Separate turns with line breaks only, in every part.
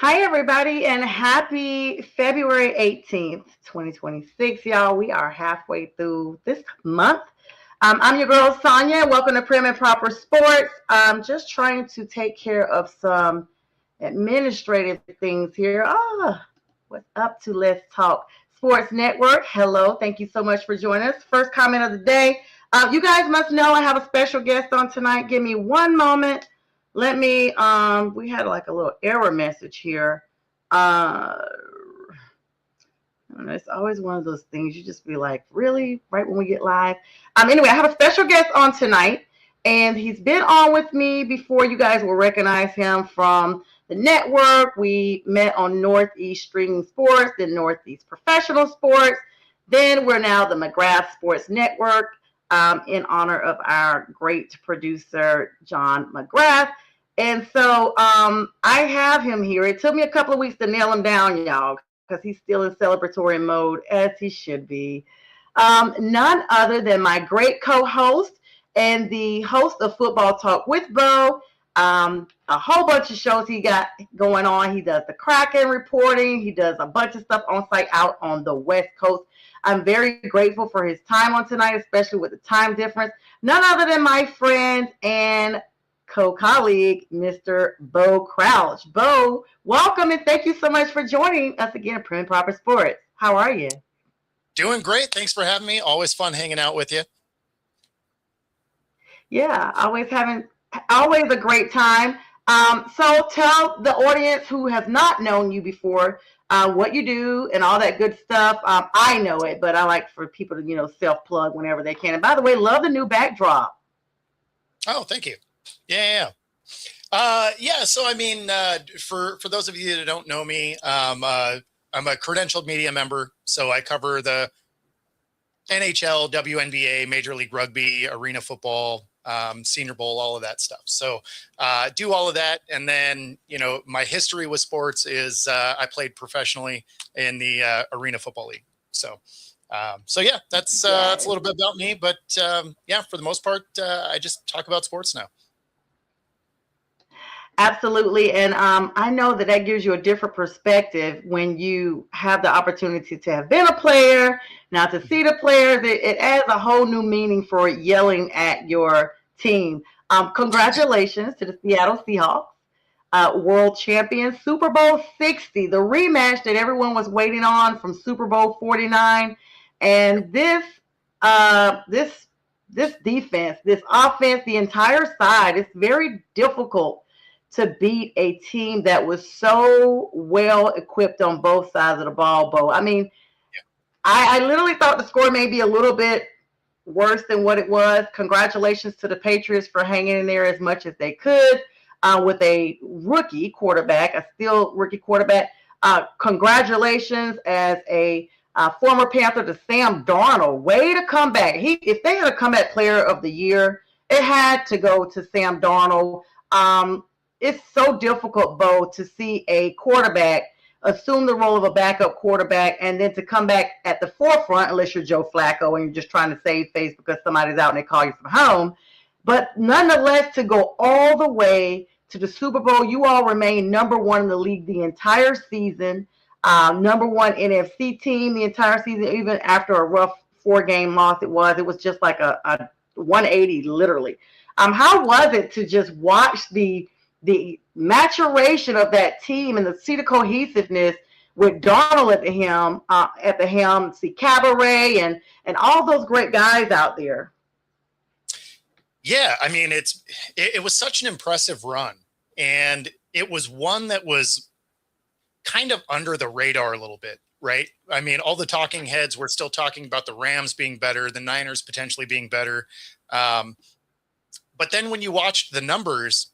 Hi, everybody, and happy February 18th, 2026. Y'all, we are halfway through this month. I'm your girl, Sonia. Welcome to Prim and Proper Sports. I'm just trying to take care of some administrative things here. What's up to Let's Talk Sports Network? Hello. Thank you so much for joining us. First comment of the day. You guys must know I have a special guest on tonight. Give me one moment. Let me, we had like a little error message here. I don't know, it's always one of those things you just be like, really? Right when we get live? Anyway, I have a special guest on tonight, and he's been on with me before. You guys will recognize him from the network. We met on Northeast Streaming Sports, then Northeast Professional Sports. Then we're now the McGrath Sports Network, in honor of our great producer, John McGrath. And so I have him here. It took me a couple of weeks to nail him down, y'all, because he's still in celebratory mode, as he should be. None other than my great co-host and the host of Football Talk with Bo. A whole bunch of shows he got going on. He does the Kraken reporting. He does a bunch of stuff on site out on the West Coast. I'm very grateful for his time on tonight, especially with the time difference. None other than my friend and co-colleague, Mr. Bo Crouch. Bo, welcome and thank you so much for joining us again at Prim and Proper Sports. How are you?
Doing great. Thanks for having me. Always fun hanging out with you.
Yeah, always a great time. So tell the audience who has not known you before what you do and all that good stuff. I know it, but I like for people to, self-plug whenever they can. And by the way, love the new backdrop.
Oh, thank you. Yeah. So I mean, for those of you that don't know me, I'm a credentialed media member. So I cover the NHL, WNBA, Major League Rugby, Arena Football, Senior Bowl, all of that stuff. So do all of that. And then, my history with sports is I played professionally in the Arena Football League. So yeah, that's a little bit about me. But for the most part, I just talk about sports now.
Absolutely. And I know that gives you a different perspective when you have the opportunity to have been a player, now to see the players. It adds a whole new meaning for yelling at your team. Congratulations to the Seattle Seahawks, world champions, Super Bowl 60, the rematch that everyone was waiting on from Super Bowl 49. And this defense, this offense, the entire side, it's very difficult to beat a team that was so well equipped on both sides of the ball, Bo. I mean, I literally thought the score may be a little bit worse than what it was. Congratulations to the Patriots for hanging in there as much as they could with a rookie quarterback, a still rookie quarterback. Congratulations as a former Panther to Sam Darnold. Way to come back. If they had a comeback player of the year, it had to go to Sam Darnold. It's so difficult, Bo, to see a quarterback assume the role of a backup quarterback and then to come back at the forefront, unless you're Joe Flacco and you're just trying to save face because somebody's out and they call you from home. But nonetheless, to go all the way to the Super Bowl, you all remain number one in the league the entire season, number one NFC team the entire season, even after a rough 4-game loss. It was just like a 180, literally. How was it to just watch the maturation of that team and see the cohesiveness with Darnold at the helm, see Cabaret and all those great guys out there?
Yeah, I mean, it was such an impressive run, and it was one that was kind of under the radar a little bit, right? I mean, all the talking heads were still talking about the Rams being better, the Niners potentially being better. But then when you watched the numbers,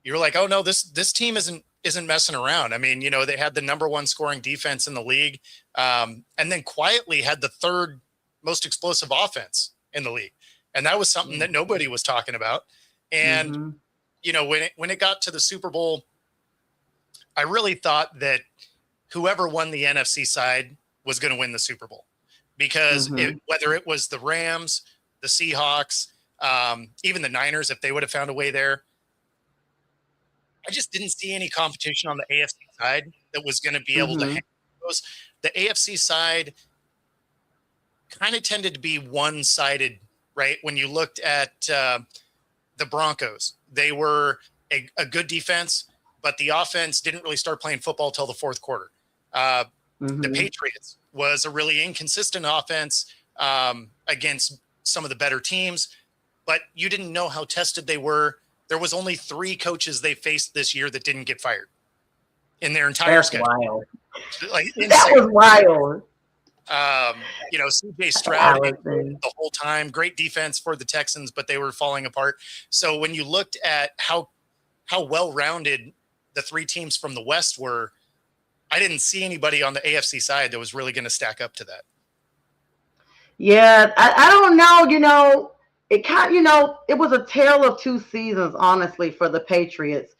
you're like, oh no, this team isn't messing around. I mean, they had the number one scoring defense in the league, and then quietly had the third most explosive offense in the league. And that was something that nobody was talking about. And, when it got to the Super Bowl, I really thought that whoever won the NFC side was going to win the Super Bowl, because whether it was the Rams, the Seahawks, even the Niners, if they would have found a way there, I just didn't see any competition on the AFC side that was going to be able to
Mm-hmm.
handle those. The AFC side kind of tended to be one-sided, right? When you looked at the Broncos, they were a good defense, but the offense didn't really start playing football till the fourth quarter. The
Mm-hmm.
Patriots was a really inconsistent offense against some of the better teams, but you didn't know how tested they were. There was only 3 coaches they faced this year that didn't get fired in their entire
That's
schedule.
wild.
Like
That was wild.
CJ Stroud the whole time, great defense for the Texans, but they were falling apart. So when you looked at how well-rounded the 3 teams from the West were, I didn't see anybody on the AFC side that was really going to stack up to that.
Yeah, I don't know. It was a tale of 2 seasons, honestly, for the Patriots.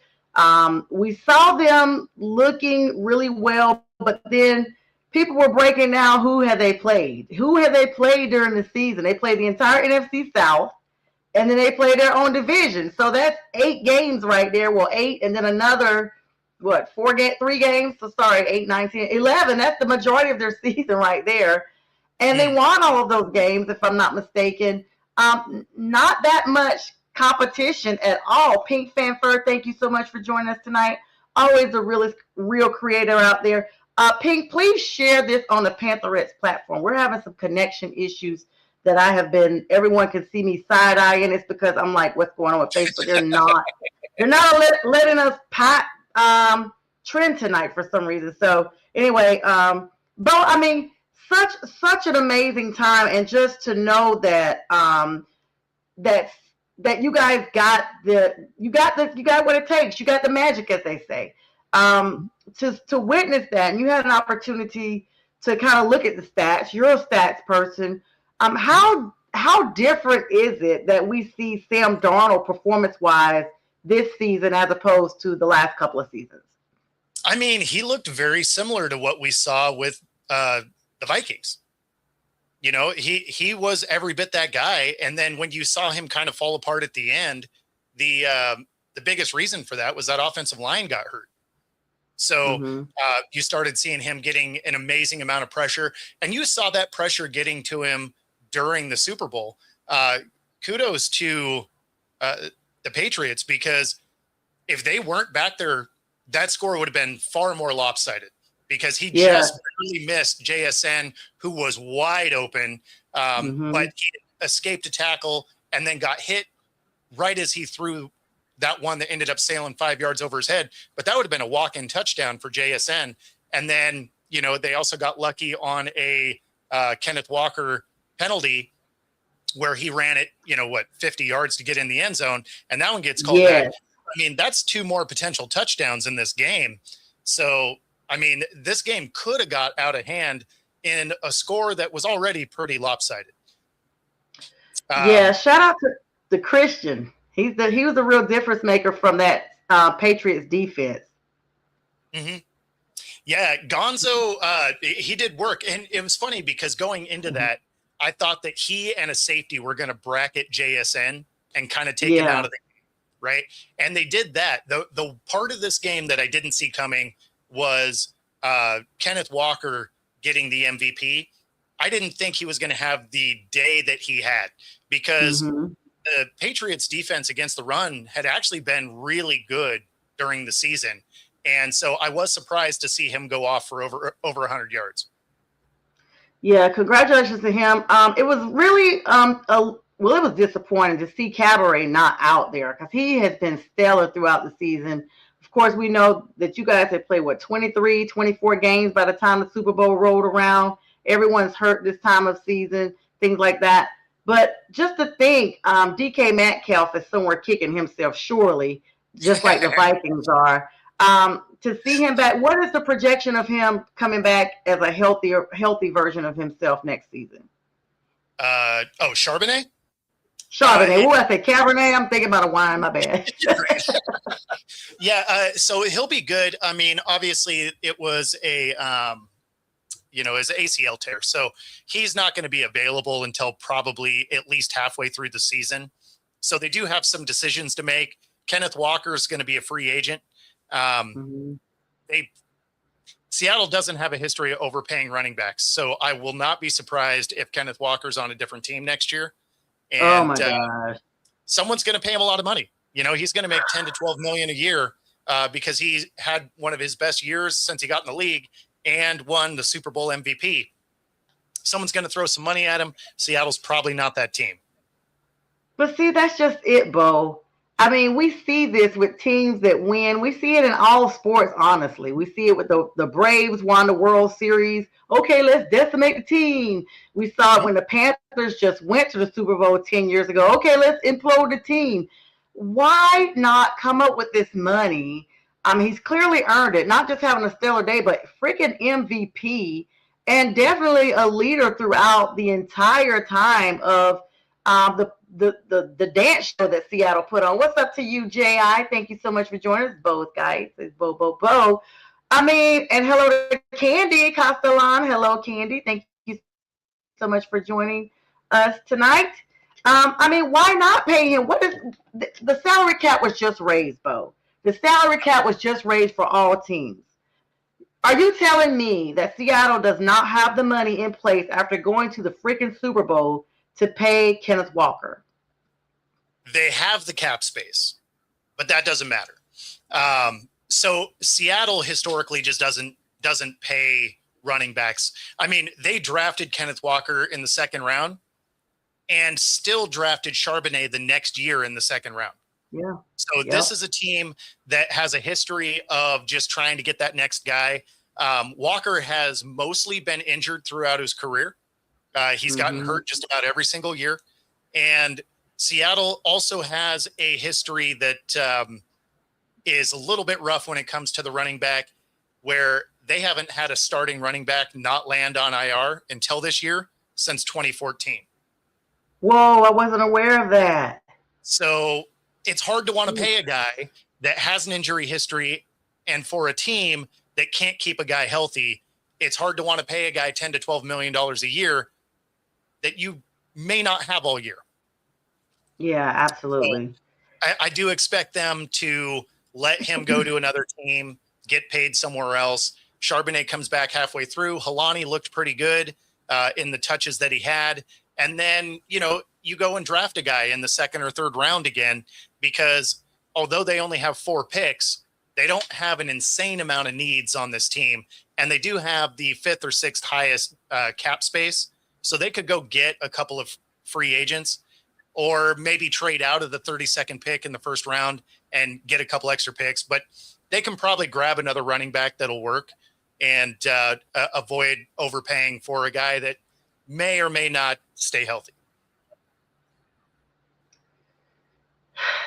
We saw them looking really well, but then people were breaking down who had they played. Who had they played during the season? They played the entire NFC South, and then they played their own division. So that's 8 games right there. Well, 8, and then another, 3 games? So sorry, 8, 9, 10, 11. That's the majority of their season right there. And they won all of those games, if I'm not mistaken. Not that much competition at all. Pink Fanfur, thank you so much for joining us tonight. Always a real creator out there. Pink, please share this on the Panthers platform. We're having some connection issues that everyone can see me side-eyeing. It's because I'm like, what's going on with Facebook? They're not letting us trend tonight for some reason. So anyway, Bo, I mean, such an amazing time, and just to know that that you guys got what it takes. You got the magic, as they say. To witness that, and you had an opportunity to kind of look at the stats. You're a stats person. How different is it that we see Sam Darnold performance-wise this season as opposed to the last couple of seasons?
I mean, he looked very similar to what we saw with the Vikings. You know, he was every bit that guy. And then when you saw him kind of fall apart at the end, the biggest reason for that was that offensive line got hurt. So you started seeing him getting an amazing amount of pressure, and you saw that pressure getting to him during the Super Bowl. Kudos to the Patriots, because if they weren't back there, that score would have been far more lopsided, because he just barely missed JSN, who was wide open, but he escaped a tackle and then got hit right as he threw that one that ended up sailing 5 yards over his head. But that would have been a walk-in touchdown for JSN. And then, you know, they also got lucky on a Kenneth Walker penalty where he ran it, 50 yards to get in the end zone. And that one gets called back. I mean, that's 2 more potential touchdowns in this game. So, I mean, this game could have got out of hand in a score that was already pretty lopsided.
Shout out to Christian. He was the real difference maker from that Patriots defense.
Mm-hmm. Yeah, Gonzo, he did work. And it was funny because going into that, I thought that he and a safety were going to bracket JSN and kind of take him out of the game, right? And they did that. The part of this game that I didn't see coming was Kenneth Walker getting the MVP. I didn't think he was going to have the day that he had, because the Patriots defense against the run had actually been really good during the season. And so I was surprised to see him go off for over 100 yards.
Yeah, congratulations to him. It was really it was disappointing to see Cabaret not out there, because he has been stellar throughout the season. Of course, we know that you guys have played 23, 24 games by the time the Super Bowl rolled around. Everyone's hurt this time of season, things like that. But just to think, DK Metcalf is somewhere kicking himself, surely, just like the Vikings are. To see him back, what is the projection of him coming back as a healthy version of himself next season?
Charbonnet?
Charbonnet. What I say, Cabernet? I'm thinking about a wine. My bad.
So he'll be good. I mean, obviously, it was his ACL tear. So he's not going to be available until probably at least halfway through the season. So they do have some decisions to make. Kenneth Walker is going to be a free agent.
Mhm.
They Seattle doesn't have a history of overpaying running backs, so I will not be surprised if Kenneth Walker's on a different team next year,
Oh
and
my gosh.
someone's going to pay him a lot of money. He's going to make 10 to 12 million a year because he had one of his best years since he got in the league and won the Super Bowl MVP. Someone's going to throw some money at him. Seattle's probably not that team.
But see, that's just it, Bo. I mean, we see this with teams that win. We see it in all sports, honestly. We see it with the Braves won the World Series. Okay, let's decimate the team. We saw it when the Panthers just went to the Super Bowl 10 years ago. Okay, let's implode the team. Why not come up with this money? I mean, he's clearly earned it, not just having a stellar day, but freaking MVP and definitely a leader throughout the entire time of the dance show that Seattle put on. What's up to you, J.I.? Thank you so much for joining us, both guys. It's Bo. I mean, and hello to Candy Castellan. Hello, Candy. Thank you so much for joining us tonight. I mean, why not pay him? What is the salary cap was just raised, Bo? The salary cap was just raised for all teams. Are you telling me that Seattle does not have the money in place after going to the freaking Super Bowl to pay Kenneth Walker?
They have the cap space, but that doesn't matter. So Seattle historically just doesn't pay running backs. I mean, they drafted Kenneth Walker in the second round and still drafted Charbonnet the next year in the second round.
Yeah.
So this is a team that has a history of just trying to get that next guy. Walker has mostly been injured throughout his career. He's gotten hurt just about every single year. And Seattle also has a history that is a little bit rough when it comes to the running back, where they haven't had a starting running back not land on IR until this year since 2014.
Whoa, I wasn't aware of that.
So it's hard to want to pay a guy that has an injury history, and for a team that can't keep a guy healthy, it's hard to want to pay a guy $10 to $12 million a year that you may not have all year.
Yeah, absolutely.
So I do expect them to let him go to another team, get paid somewhere else. Charbonnet comes back halfway through. Halani looked pretty good in the touches that he had. And then, you go and draft a guy in the second or third round again, because although they only have 4 picks, they don't have an insane amount of needs on this team. And they do have the 5th or 6th highest cap space. So they could go get a couple of free agents or maybe trade out of the 32nd pick in the first round and get a couple extra picks. But they can probably grab another running back that'll work and avoid overpaying for a guy that may or may not stay healthy.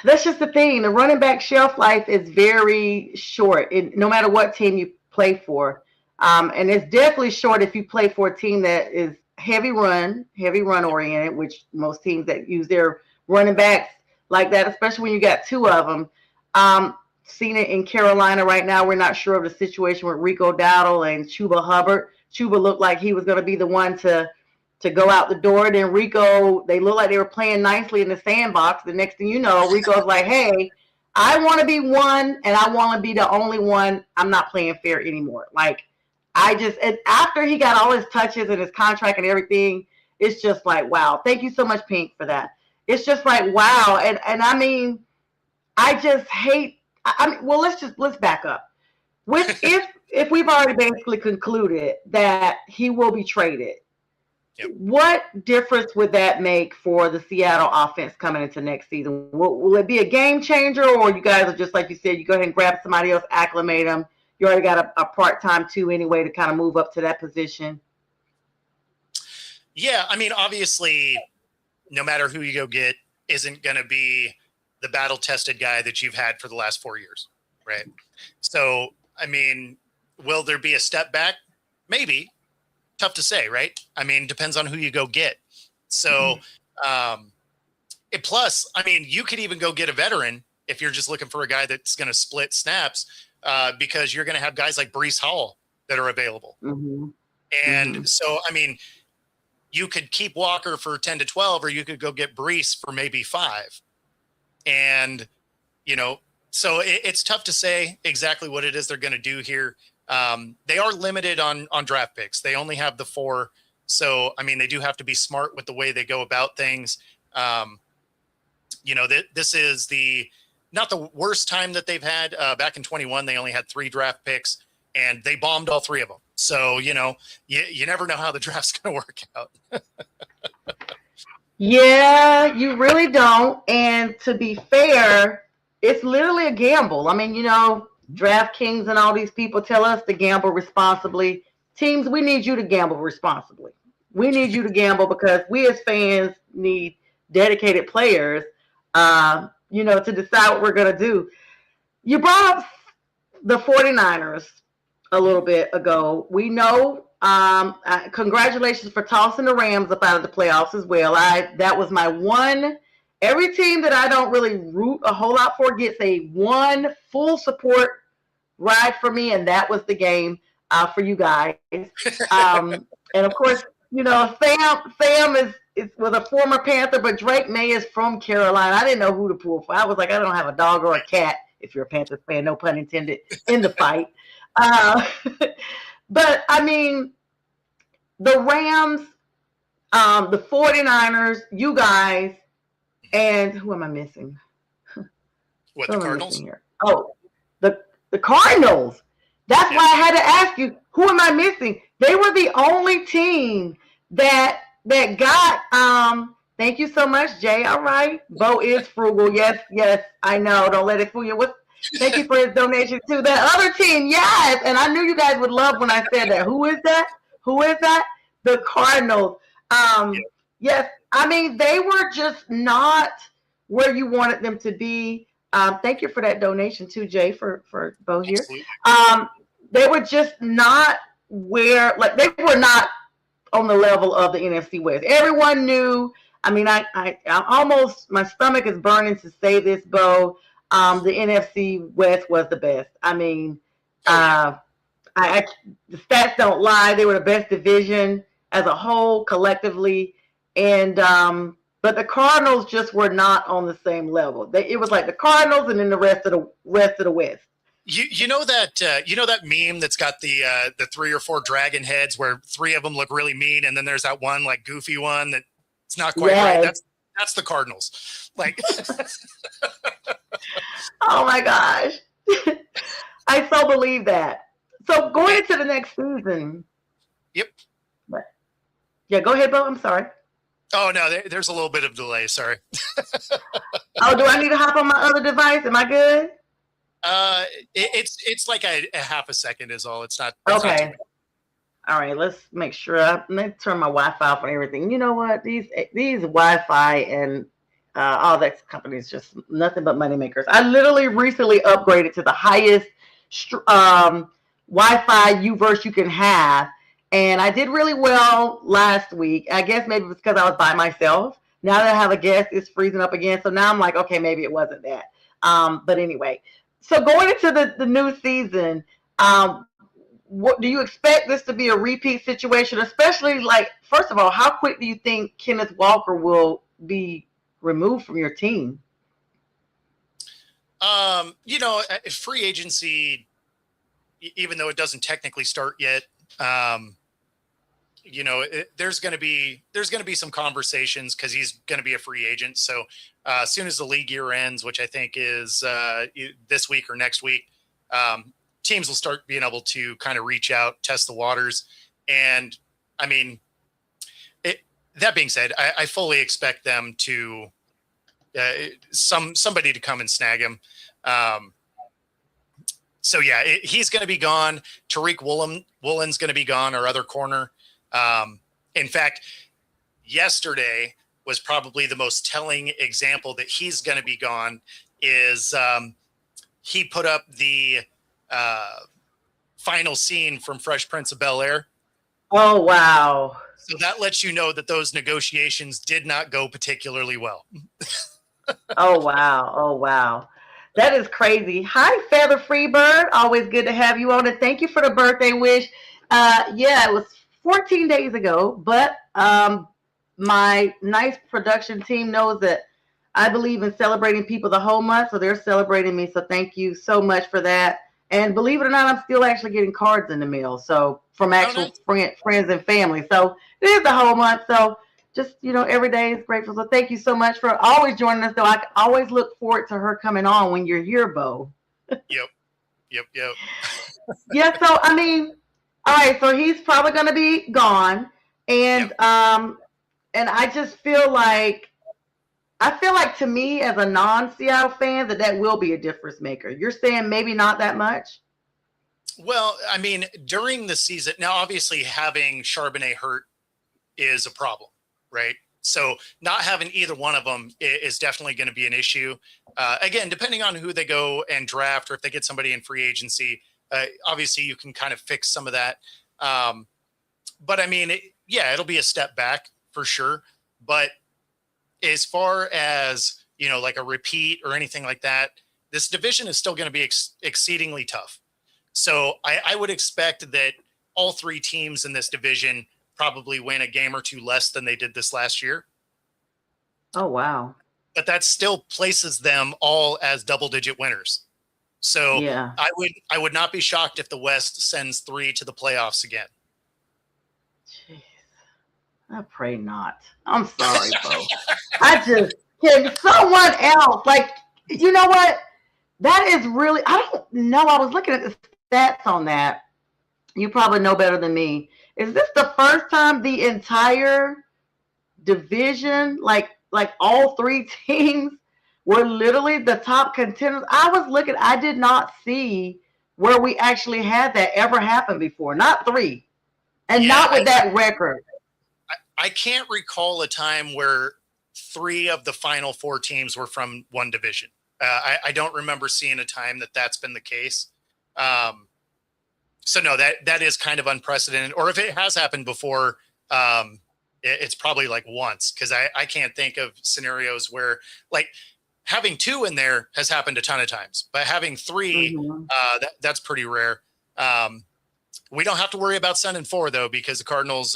That's just the thing. The running back shelf life is very short, no matter what team you play for. And it's definitely short if you play for a team that is heavy run oriented, which most teams that use their running backs like that, especially when you got 2 of them. Seen it in Carolina right now. We're not sure of the situation with Rico Dowdle and Chuba Hubbard. Chuba looked like he was going to be the one to go out the door. Then Rico, they looked like they were playing nicely in the sandbox. The next thing you know, Rico's like, hey, I want to be one and I want to be the only one. I'm not playing fair anymore. Like, and after he got all his touches and his contract and everything, it's just like, wow. Thank you so much, Pink, for that. It's just like, wow. And I mean, I just hate, well, let's back up. If we've already basically concluded that he will be traded, what difference would that make for the Seattle offense coming into next season? Will it be a game changer, or you guys are just like you said, you go ahead and grab somebody else, acclimate them? You already got a part-time too anyway to kind of move up to that position.
Yeah, I mean, obviously, no matter who you go get isn't going to be the battle-tested guy that you've had for the last 4 years, right? So, I mean, will there be a step back? Maybe. Tough to say, right? I mean, depends on who you go get. So, plus, I mean, you could even go get a veteran if you're just looking for a guy that's going to split snaps, because you're going to have guys like Breece Hall that are available. And so, I mean, you could keep Walker for 10 to 12, or you could go get Breece for maybe 5. And, So it's tough to say exactly what it is they're going to do here. They are limited on draft picks. They only have the 4. So, I mean, they do have to be smart with the way they go about things. This is not the worst time that they've had. Back in 21, they only had 3 draft picks, and they bombed all 3 of them. So, you never know how the draft's going to work out.
Yeah, you really don't. And to be fair, it's literally a gamble. I mean, DraftKings and all these people tell us to gamble responsibly. Teams, we need you to gamble responsibly. We need you to gamble because we as fans need dedicated players, to decide what we're going to do. You brought up the 49ers a little bit ago. We know, congratulations for tossing the Rams up out of the playoffs as well. That was my one. Every team that I don't really root a whole lot for gets a one full support ride for me, and that was the game for you guys. And of course, Sam is was a former Panther, but Drake May is from Carolina. I didn't know who to pull for. I was like, I don't have a dog or a cat, if you're a Panthers fan, no pun intended, in the fight. But I mean, the Rams, the 49ers, you guys, and who am I missing?
What, the Cardinals?
Oh, the Cardinals. That's why I had to ask you, who am I missing? They were the only team that got thank you so much, Jay. All right. Bo is frugal. Yes, I know. Don't let it fool you. Thank you for his donation to that other team. Yes. And I knew you guys would love when I said that. Who is that? The Cardinals. Yes. I mean, they were just not where you wanted them to be. Thank you for that donation too, Jay, for Bo here. They were just not where, they were not on the level of the NFC West. Everyone knew. I mean, I almost, my stomach is burning to say this, Bo. The NFC West was the best. I mean, the stats don't lie. They were the best division as a whole, collectively, and but the Cardinals just were not on the same level. It was like the Cardinals and then the rest of the West.
You know that meme that's got the 3 or 4 dragon heads where 3 of them look really mean, and then there's that one like goofy one that it's not quite right. That's the Cardinals. Like,
oh my gosh, I so believe that. So going into the next season.
Yep.
Yeah, go ahead, Bo. I'm sorry.
Oh no, there's a little bit of delay. Sorry.
Oh, do I need to hop on my other device? Am I good?
It's like a half a second is all. It's not
okay. All right, let's make sure. Let me turn my Wi-Fi off and everything. You know what? These Wi-Fi and all that companies just nothing but money makers. I literally recently upgraded to the highest Wi-Fi U-verse you can have, and I did really well last week. I guess maybe it was because I was by myself. Now that I have a guest, it's freezing up again. So now I'm like, okay, maybe it wasn't that. But anyway. So going into the new season, what do you expect this to be a repeat situation? Especially, like, first of all, how quick do you think Kenneth Walker will be removed from your team?
Free agency, even though it doesn't technically start yet, there's going to be some conversations because he's going to be a free agent. So as soon as the league year ends, which I think is this week or next week, teams will start being able to kind of reach out, test the waters. And I mean, that being said, I fully expect them to somebody to come and snag him. So yeah, he's going to be gone. Tariq Woolen's going to be gone, our other corner. In fact, yesterday was probably the most telling example that he's going to be gone is he put up the final scene from Fresh Prince of Bel-Air.
Oh, wow.
So that lets you know that those negotiations did not go particularly well.
Oh, wow. That is crazy. Hi, Feather Freebird. Always good to have you on. And thank you for the birthday wish. It was 14 days ago, but my nice production team knows that I believe in celebrating people the whole month, so they're celebrating me. So thank you so much for that. And believe it or not, I'm still actually getting cards in the mail. So from
Oh,
actual
nice.
friends and family. So it is the whole month. So just, every day is grateful. So thank you so much for always joining us. Though I always look forward to her coming on when you're here, Bo.
Yep. Yep. Yep.
Yeah. So I mean, all right. So he's probably going to be gone,
Yep.
and I feel like to me as a non-Seattle fan that will be a difference maker. You're saying maybe not that much?
Well, I mean, during the season, now obviously having Charbonnet hurt is a problem, right? So not having either one of them is definitely going to be an issue. Again, depending on who they go and draft, or if they get somebody in free agency, obviously you can kind of fix some of that. But I mean, it'll be a step back for sure. But as far as, like a repeat or anything like that, this division is still going to be exceedingly tough. So I would expect that all three teams in this division probably win a game or two less than they did this last year.
Oh, wow.
But that still places them all as double-digit winners. So
Yeah.
I would not be shocked if the West sends 3 to the playoffs again.
Jeez. I pray not. I'm sorry, Bo. I just can someone else, like, you know what? That is really, I don't know. I was looking at the stats on that. You probably know better than me. Is this the first time the entire division, like all three teams, were literally the top contenders? I did not see where we actually had that ever happen before. Not 3. And not with that record.
I can't recall a time where 3 of the final 4 teams were from one division. I don't remember seeing a time that's been the case. So no, that is kind of unprecedented. Or if it has happened before, it's probably like once, because I can't think of scenarios where, like, having 2 in there has happened a ton of times, but having 3, that's pretty rare. We don't have to worry about sending 4 though, because the Cardinals,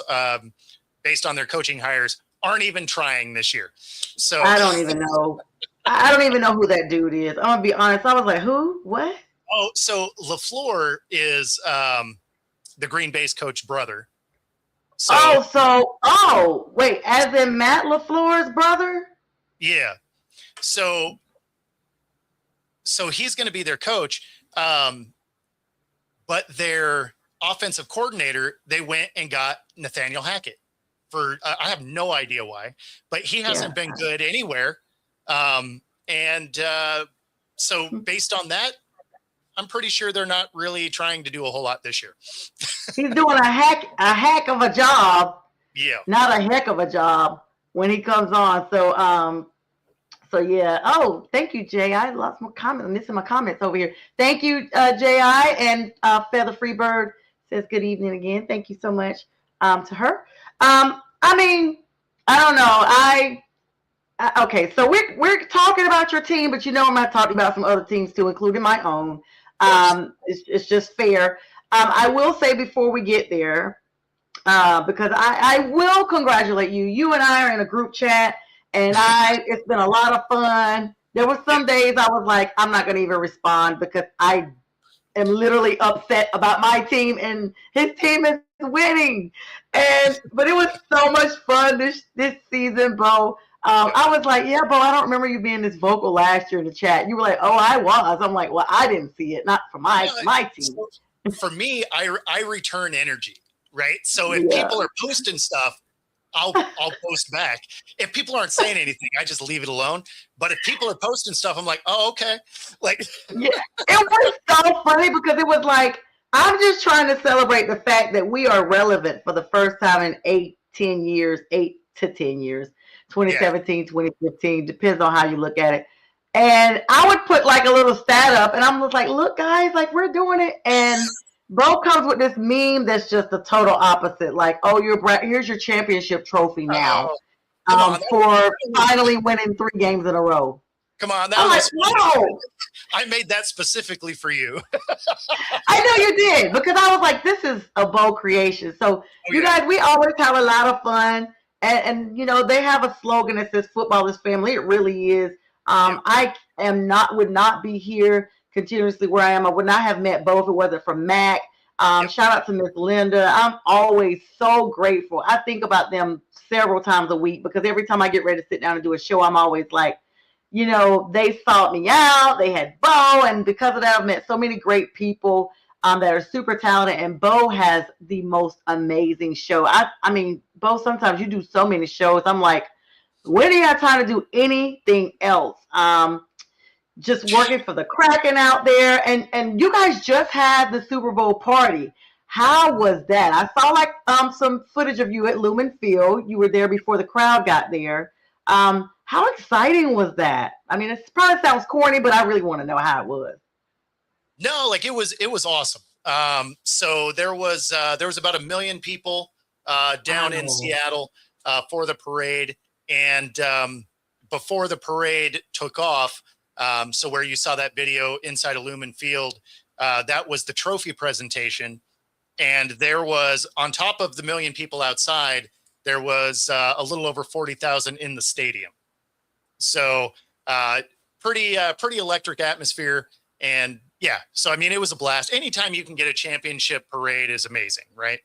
based on their coaching hires, aren't even trying this year. So
I don't even know. I don't even know who that dude is. I'm gonna be honest. I was like, who? What?
Oh, so LaFleur is the Green Bay's coach brother.
So wait, as in Matt LaFleur's brother?
Yeah. So he's going to be their coach, but their offensive coordinator, they went and got Nathaniel Hackett for I have no idea why, but he hasn't been good anywhere. So based on that, I'm pretty sure they're not really trying to do a whole lot this year.
He's doing a heck of a job.
Yeah.
Not a heck of a job when he comes on. So yeah. Oh, thank you, Jay. I lost my comment. I'm missing my comments over here. Thank you, J.I. And Feather Freebird says good evening again. Thank you so much to her. I mean, I don't know. Okay, so we're talking about your team, but I'm not talking about some other teams too, including my own. It's just fair. I will say before we get there, because I will congratulate you. You and I are in a group chat, and it's been a lot of fun. There were some days I was like, I'm not going to even respond because I am literally upset about my team, and his team is winning. But it was so much fun this season, Bo. I was like, yeah, Bo, I don't remember you being this vocal last year in the chat. You were like, oh, I was. I'm like, well, I didn't see it, not for my team.
For me, I return energy, right? So if people are posting stuff, I'll post back. If people aren't saying anything, I just leave it alone. But if people are posting stuff, I'm like, oh, okay. Like,
yeah, it was so funny because it was like, I'm just trying to celebrate the fact that we are relevant for the first time in 8 to 10 years, 2017, 2015, depends on how you look at it. And I would put like a little stat up, and I'm just like, look, guys, like we're doing it. And Bo comes with this meme that's just the total opposite. Like, oh, here's your championship trophy now for finally winning 3 games in a row.
Come on, I made that specifically for you.
I know you did, because I was like, this is a Bo creation. So you guys, we always have a lot of fun. And you know, they have a slogan that says football is family. It really is. I would not be here continuously where I am. I would not have met Bo if it wasn't for Mac. Shout out to Miss Linda. I'm always so grateful. I think about them several times a week because every time I get ready to sit down and do a show, I'm always like, you know, they sought me out. They had Bo, and because of that, I've met so many great people that are super talented. And Bo has the most amazing show. I mean, Bo, sometimes you do so many shows. I'm like, when do you have time to do anything else? Just working for the Kraken out there, and you guys just had the Super Bowl party. How was that? I saw like some footage of you at Lumen Field. You were there before the crowd got there. How exciting was that? I mean, it probably sounds corny, but I really want to know how it was.
No, like it was awesome. So there was about 1 million people down in Seattle for the parade, and before the parade took off, so where you saw that video inside of Lumen Field, that was the trophy presentation, and there was, on top of the 1 million people outside, there was a little over 40,000 in the stadium. So pretty electric atmosphere. And yeah, so I mean, it was a blast. Anytime you can get a championship parade is amazing, right?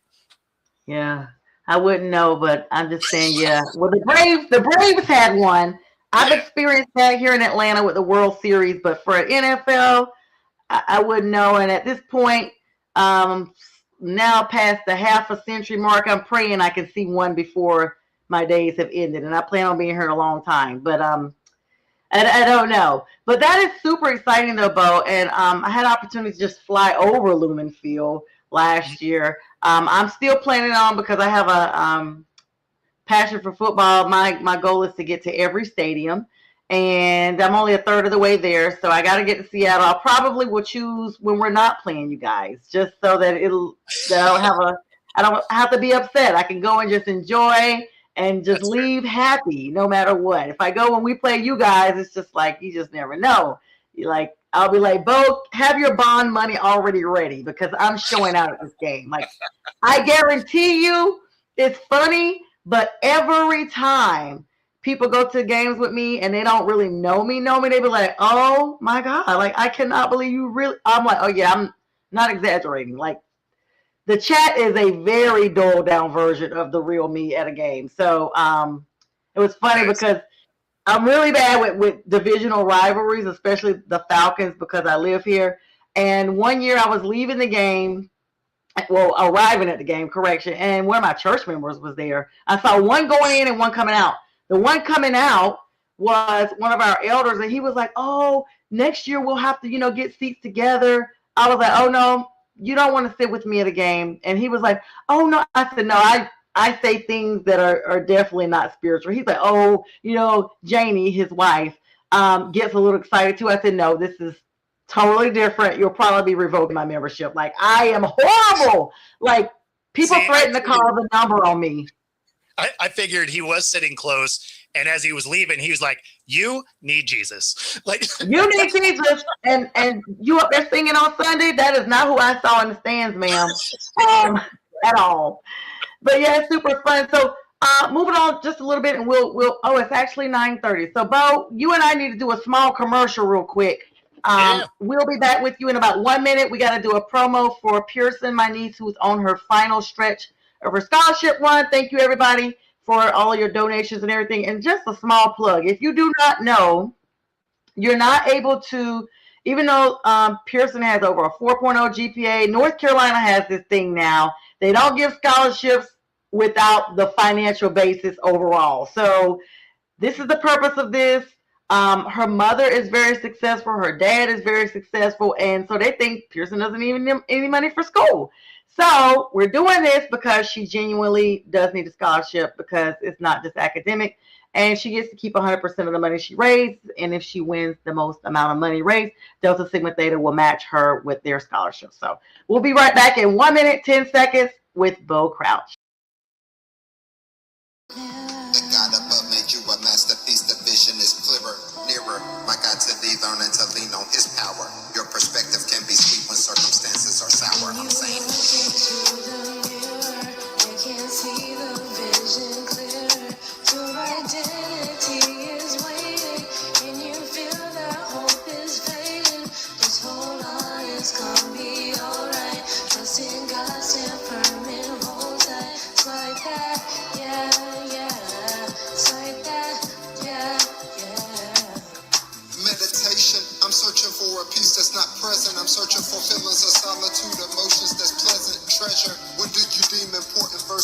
Yeah, I wouldn't know, but I'm just saying, yeah. Well, the Braves had one. I've experienced that here in Atlanta with the World Series, but for an NFL, I wouldn't know. And at this point, now past the half a century mark, I'm praying I can see one before my days have ended. And I plan on being here a long time, but I don't know. But that is super exciting though, Bo. And I had opportunity to just fly over Lumen Field last year. I'm still planning on, because I have a passion for football. My goal is to get to every stadium, and I'm only a third of the way there. So I got to get to Seattle. I probably will choose when we're not playing you guys, just so that I don't have to be upset. I can go and just enjoy and just leave happy no matter what. If I go when we play you guys, it's just like, you just never know. Like, I'll be like, Bo, have your bond money already ready, because I'm showing out at this game. Like, I guarantee you, it's funny, but every time people go to games with me and they don't really know me, they be like, oh my God, like, I cannot believe you really. I'm like, oh yeah, I'm not exaggerating. Like, the chat is a very dulled down version of the real me at a game. So it was funny because I'm really bad with divisional rivalries, especially the Falcons, because I live here. And one year I was leaving the game, arriving at the game, correction, and one of my church members was there. I saw one going in and one coming out. The one coming out was one of our elders, and he was like, oh, next year we'll have to, get seats together. I was like, oh, no, you don't want to sit with me at a game. And he was like, oh, no. I said, no, I say things that are definitely not spiritual. He's like, oh, Janie, his wife, gets a little excited too. I said, no, this is totally different. You'll probably be revoking my membership. Like, I am horrible. Like, people threaten to call the number on me.
I figured he was sitting close, and as he was leaving, he was like, you need Jesus. Like,
you need Jesus, and you up there singing on Sunday? That is not who I saw in the stands, ma'am, at all. But yeah, it's super fun. So moving on just a little bit, and we'll it's actually 9:30. So Bo, you and I need to do a small commercial real quick. We'll be back with you in about 1 minute. We got to do a promo for Pearson, my niece, who's on her final stretch of her scholarship run. Thank you, everybody, for all your donations and everything. And just a small plug. If you do not know, you're not able to, even though Pearson has over a 4.0 GPA, North Carolina has this thing now. They don't give scholarships without the financial basis overall. So this is the purpose of this. Her mother is very successful. Her dad is very successful. And so they think Pearson doesn't even need any money for school. So we're doing this because she genuinely does need a scholarship, because it's not just academic. And she gets to keep 100% of the money she raised. And if she wins the most amount of money raised, Delta Sigma Theta will match her with their scholarship. So we'll be right back in 1 minute, 10 seconds with Bo Crouch.
The God above made you a masterpiece. The vision is clearer, nearer. My God said thee, learning to lean on his power. Your perspective can be sweet when circumstances are sour. I'm saying.
You can see the vision clearer.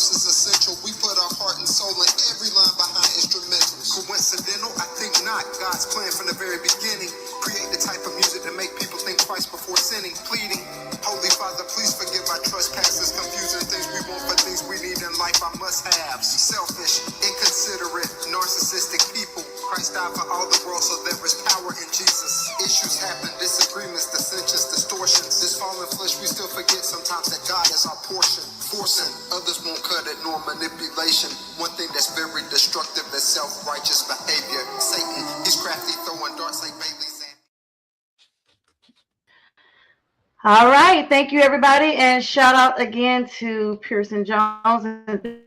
verse is essential. We put our heart and soul in every line behind instrumentals. Coincidental? I think not. God's plan from the very beginning. Create the type of music that make people think twice before sinning. Pleading, Holy Father, please forgive our trespasses. Confusing things we want for things we need in life, our must-haves. Selfish, inconsiderate, narcissistic people. Christ died for all the world, so there is power in Jesus. Issues happen, disagreements, dissensions, distortions. This fallen flesh, we still forget sometimes that God is our portion. Forcing, others won't cut it, nor manipulation. One thing that's very destructive is self-righteous behavior. Satan, he's crafty, throwing darts like Bailey's.
All right. Thank you, everybody. And shout out again to Pearson Jones. And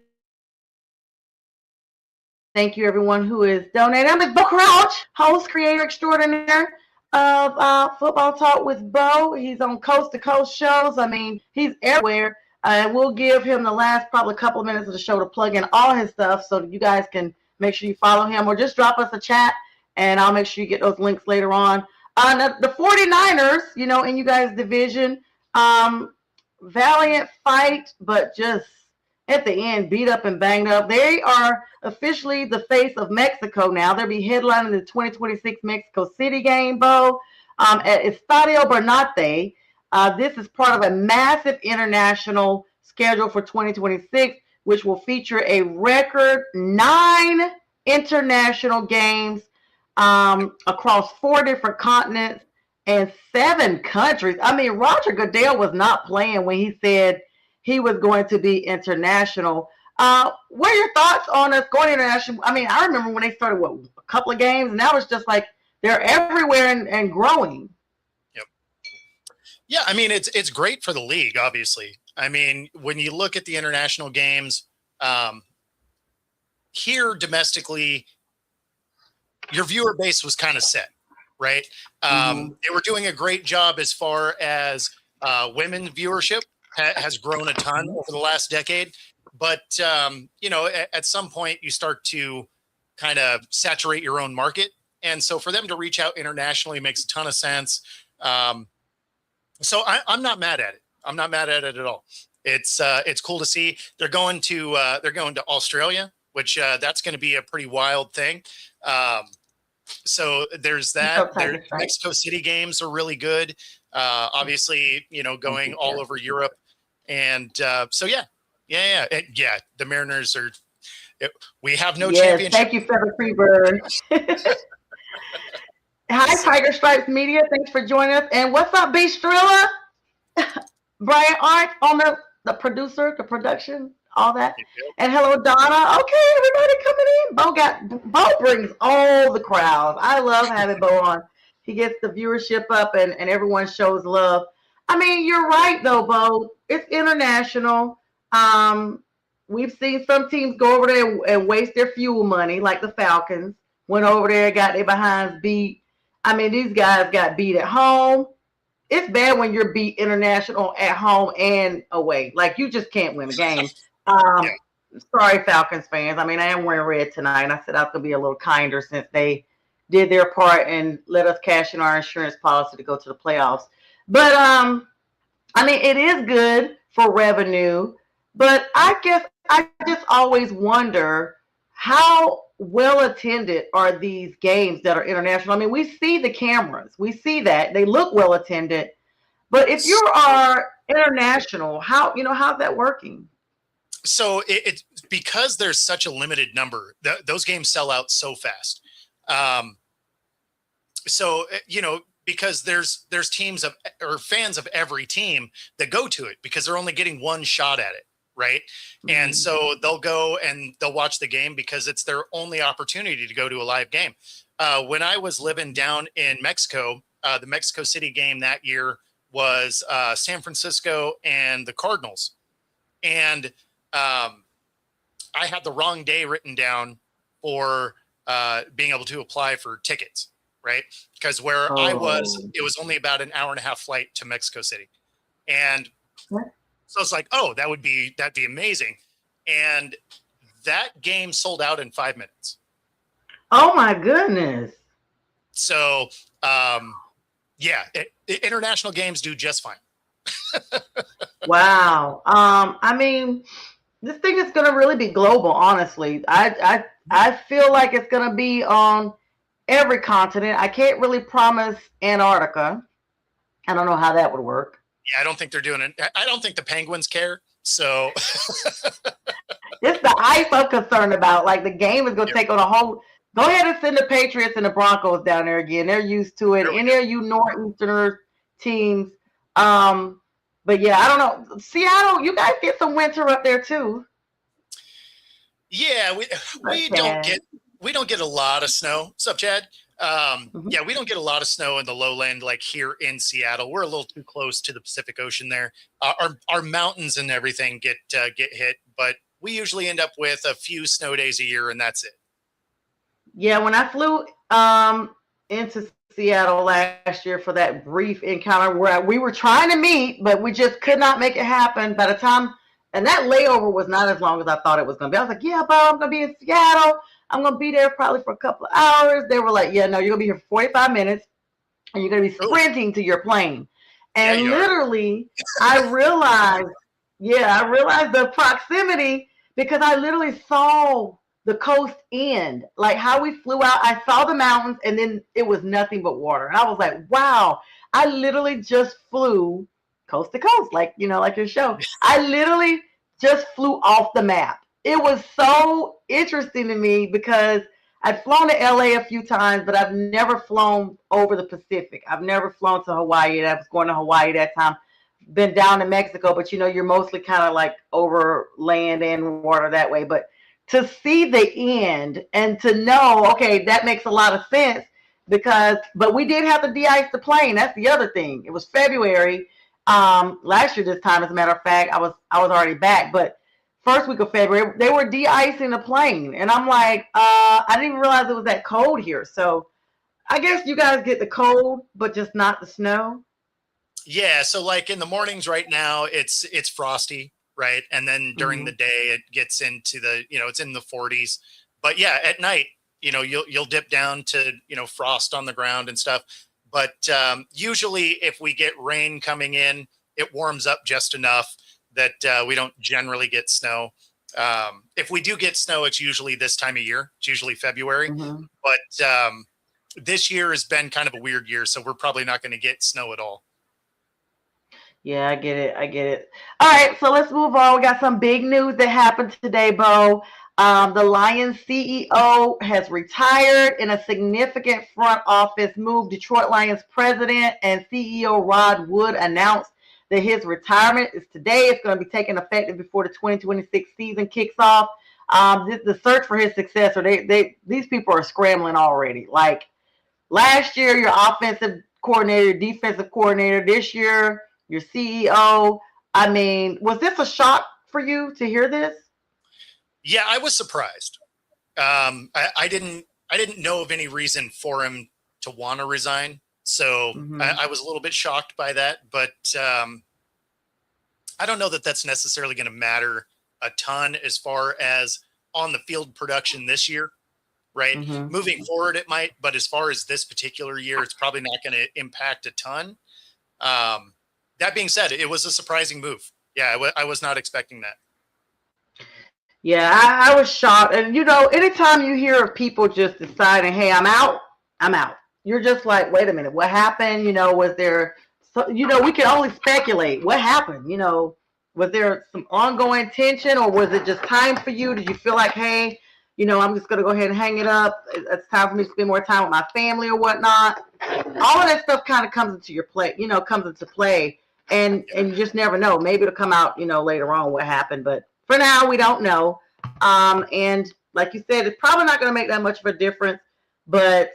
thank you, everyone who is donating. I'm Bo Crouch, host, creator extraordinaire of Football Talk with Bo. He's on coast to coast shows. I mean, he's everywhere. We'll give him the last probably couple of minutes of the show to plug in all his stuff so that you guys can make sure you follow him or just drop us a chat and I'll make sure you get those links later on. The 49ers, you know, in you guys' division, valiant fight, but just at the end, beat up and banged up. They are officially the face of Mexico now. They'll be headlining the 2026 Mexico City game, Bo, at Estadio Bernate. This is part of a massive international schedule for 2026, which will feature a record 9 international games across 4 different continents and 7 countries. I mean, Roger Goodell was not playing when he said he was going to be international. What are your thoughts on us going international? I mean, I remember when they started, a couple of games, and now it's just like they're everywhere and growing.
Yep. Yeah, I mean, it's great for the league, obviously. I mean, when you look at the international games, here domestically, your viewer base was kind of set, right? They were doing a great job as far as women viewership has grown a ton over the last decade. But, you know, at some point you start to kind of saturate your own market. And so for them to reach out internationally makes a ton of sense. So I'm not mad at it. I'm not mad at it at all. It's cool to see. They're going to Australia, which that's going to be a pretty wild thing. So there's that. Their Mexico City games are really good. Obviously, you know, going all over Europe. And so, yeah. The Mariners are, we have no championship.
Thank you, Feather Freebird. Hi, Tiger Stripes Media. Thanks for joining us. And what's up, B. Strilla? Brian Arndt on the producer, the production, all that. And hello, Donna. Okay, everybody coming in. Bo brings all the crowds. I love having Bo on. He gets the viewership up and everyone shows love. I mean, you're right, though, Bo. It's international. We've seen some teams go over there and waste their fuel money, like the Falcons. Went over there, got their behinds beat. I mean, these guys got beat at home. It's bad when you're beat international at home and away. Like, you just can't win a game. Sorry, Falcons fans. I mean, I am wearing red tonight. I said I was going to be a little kinder since they did their part and let us cash in our insurance policy to go to the playoffs. But, I mean, it is good for revenue. But I guess I just always wonder how well attended are these games that are international. I mean, we see the cameras. We see that. They look well attended. But if you are international, how's that working?
So it's because there's such a limited number, those games sell out so fast. So, you know, because there's teams or fans of every team that go to it because they're only getting one shot at it. Right. Mm-hmm. And so they'll go and they'll watch the game because it's their only opportunity to go to a live game. When I was living down in Mexico, the Mexico City game that year was San Francisco and the Cardinals. And I had the wrong day written down for being able to apply for tickets. Right. Because where I was, it was only about an hour and a half flight to Mexico City. And so it's like, that'd be amazing. And that game sold out in 5 minutes.
Oh my goodness.
So, international games do just fine.
Wow. I mean, this thing is going to really be global. Honestly, I feel like it's going to be on every continent. I can't really promise Antarctica. I don't know how that would work.
Yeah, I don't think they're doing it. I don't think the Penguins care. So
It's the ice I'm concerned about. Like the game is going to take on a whole. Go ahead and send the Patriots and the Broncos down there again. They're used to it. Any of you Northeasterners teams. But yeah, I don't know. Seattle, you guys get some winter up there too.
Yeah, we don't get a lot of snow. What's up, Chad? Yeah, we don't get a lot of snow in the lowland like here in Seattle. We're a little too close to the Pacific Ocean there. Our mountains and everything get hit, but we usually end up with a few snow days a year, and that's it.
Yeah, when I flew into Seattle last year for that brief encounter where we were trying to meet, but we just could not make it happen. By the time, and that layover was not as long as I thought it was going to be. I was like, yeah, bro, I'm going to be in Seattle. I'm going to be there probably for a couple of hours. They were like, yeah, no, you're going to be here for 45 minutes and you're going to be sprinting to your plane. And literally, I realized the proximity because I literally saw the coast end, like how we flew out. I saw the mountains and then it was nothing but water. And I was like, wow, I literally just flew coast to coast, like, like your show. I literally just flew off the map. It was so interesting to me because I'd flown to LA a few times, but I've never flown over the Pacific. I've never flown to Hawaii. I was going to Hawaii that time. Been down to Mexico, but you're mostly kind of like over land and water that way. But to see the end and to know, okay, that makes a lot of sense but we did have to de-ice the plane. That's the other thing. It was February last year this time. As a matter of fact, I was already back, but first week of February, they were de-icing the plane. And I'm like, I didn't even realize it was that cold here. So I guess you guys get the cold, but just not the snow.
Yeah. So like in the mornings right now, it's frosty. Right. And then during the day, it gets into the, it's in the 40s. But yeah, at night, you'll dip down to, frost on the ground and stuff. But usually if we get rain coming in, it warms up just enough that we don't generally get snow. If we do get snow, it's usually this time of year. It's usually February. But this year has been kind of a weird year. So we're probably not going to get snow at all.
Yeah, I get it. All right, so let's move on. We got some big news that happened today, Bo. The Lions CEO has retired in a significant front office move. Detroit Lions president and CEO Rod Wood announced that his retirement is today. It's going to be taking effect before the 2026 season kicks off. The search for his successor, these people are scrambling already. Like last year, your offensive coordinator, your defensive coordinator. This year, your CEO. I mean, was this a shock for you to hear this?
Yeah, I was surprised. I didn't know of any reason for him to want to resign. So I was a little bit shocked by that, but I don't know that that's necessarily going to matter a ton as far as on the field production this year, right? Moving forward, it might, but as far as this particular year, it's probably not going to impact a ton. That being said, it was a surprising move. Yeah, I was not expecting that.
Yeah, I was shocked. And, anytime you hear of people just deciding, hey, I'm out. You're just like, wait a minute, what happened? Was there, we can only speculate. What happened? Was there some ongoing tension or was it just time for you? Did you feel like, hey, I'm just going to go ahead and hang it up. It's time for me to spend more time with my family or whatnot. All of that stuff kind of comes into play. And you just never know. Maybe it'll come out, later on what happened. But for now, we don't know. And like you said, it's probably not going to make that much of a difference. But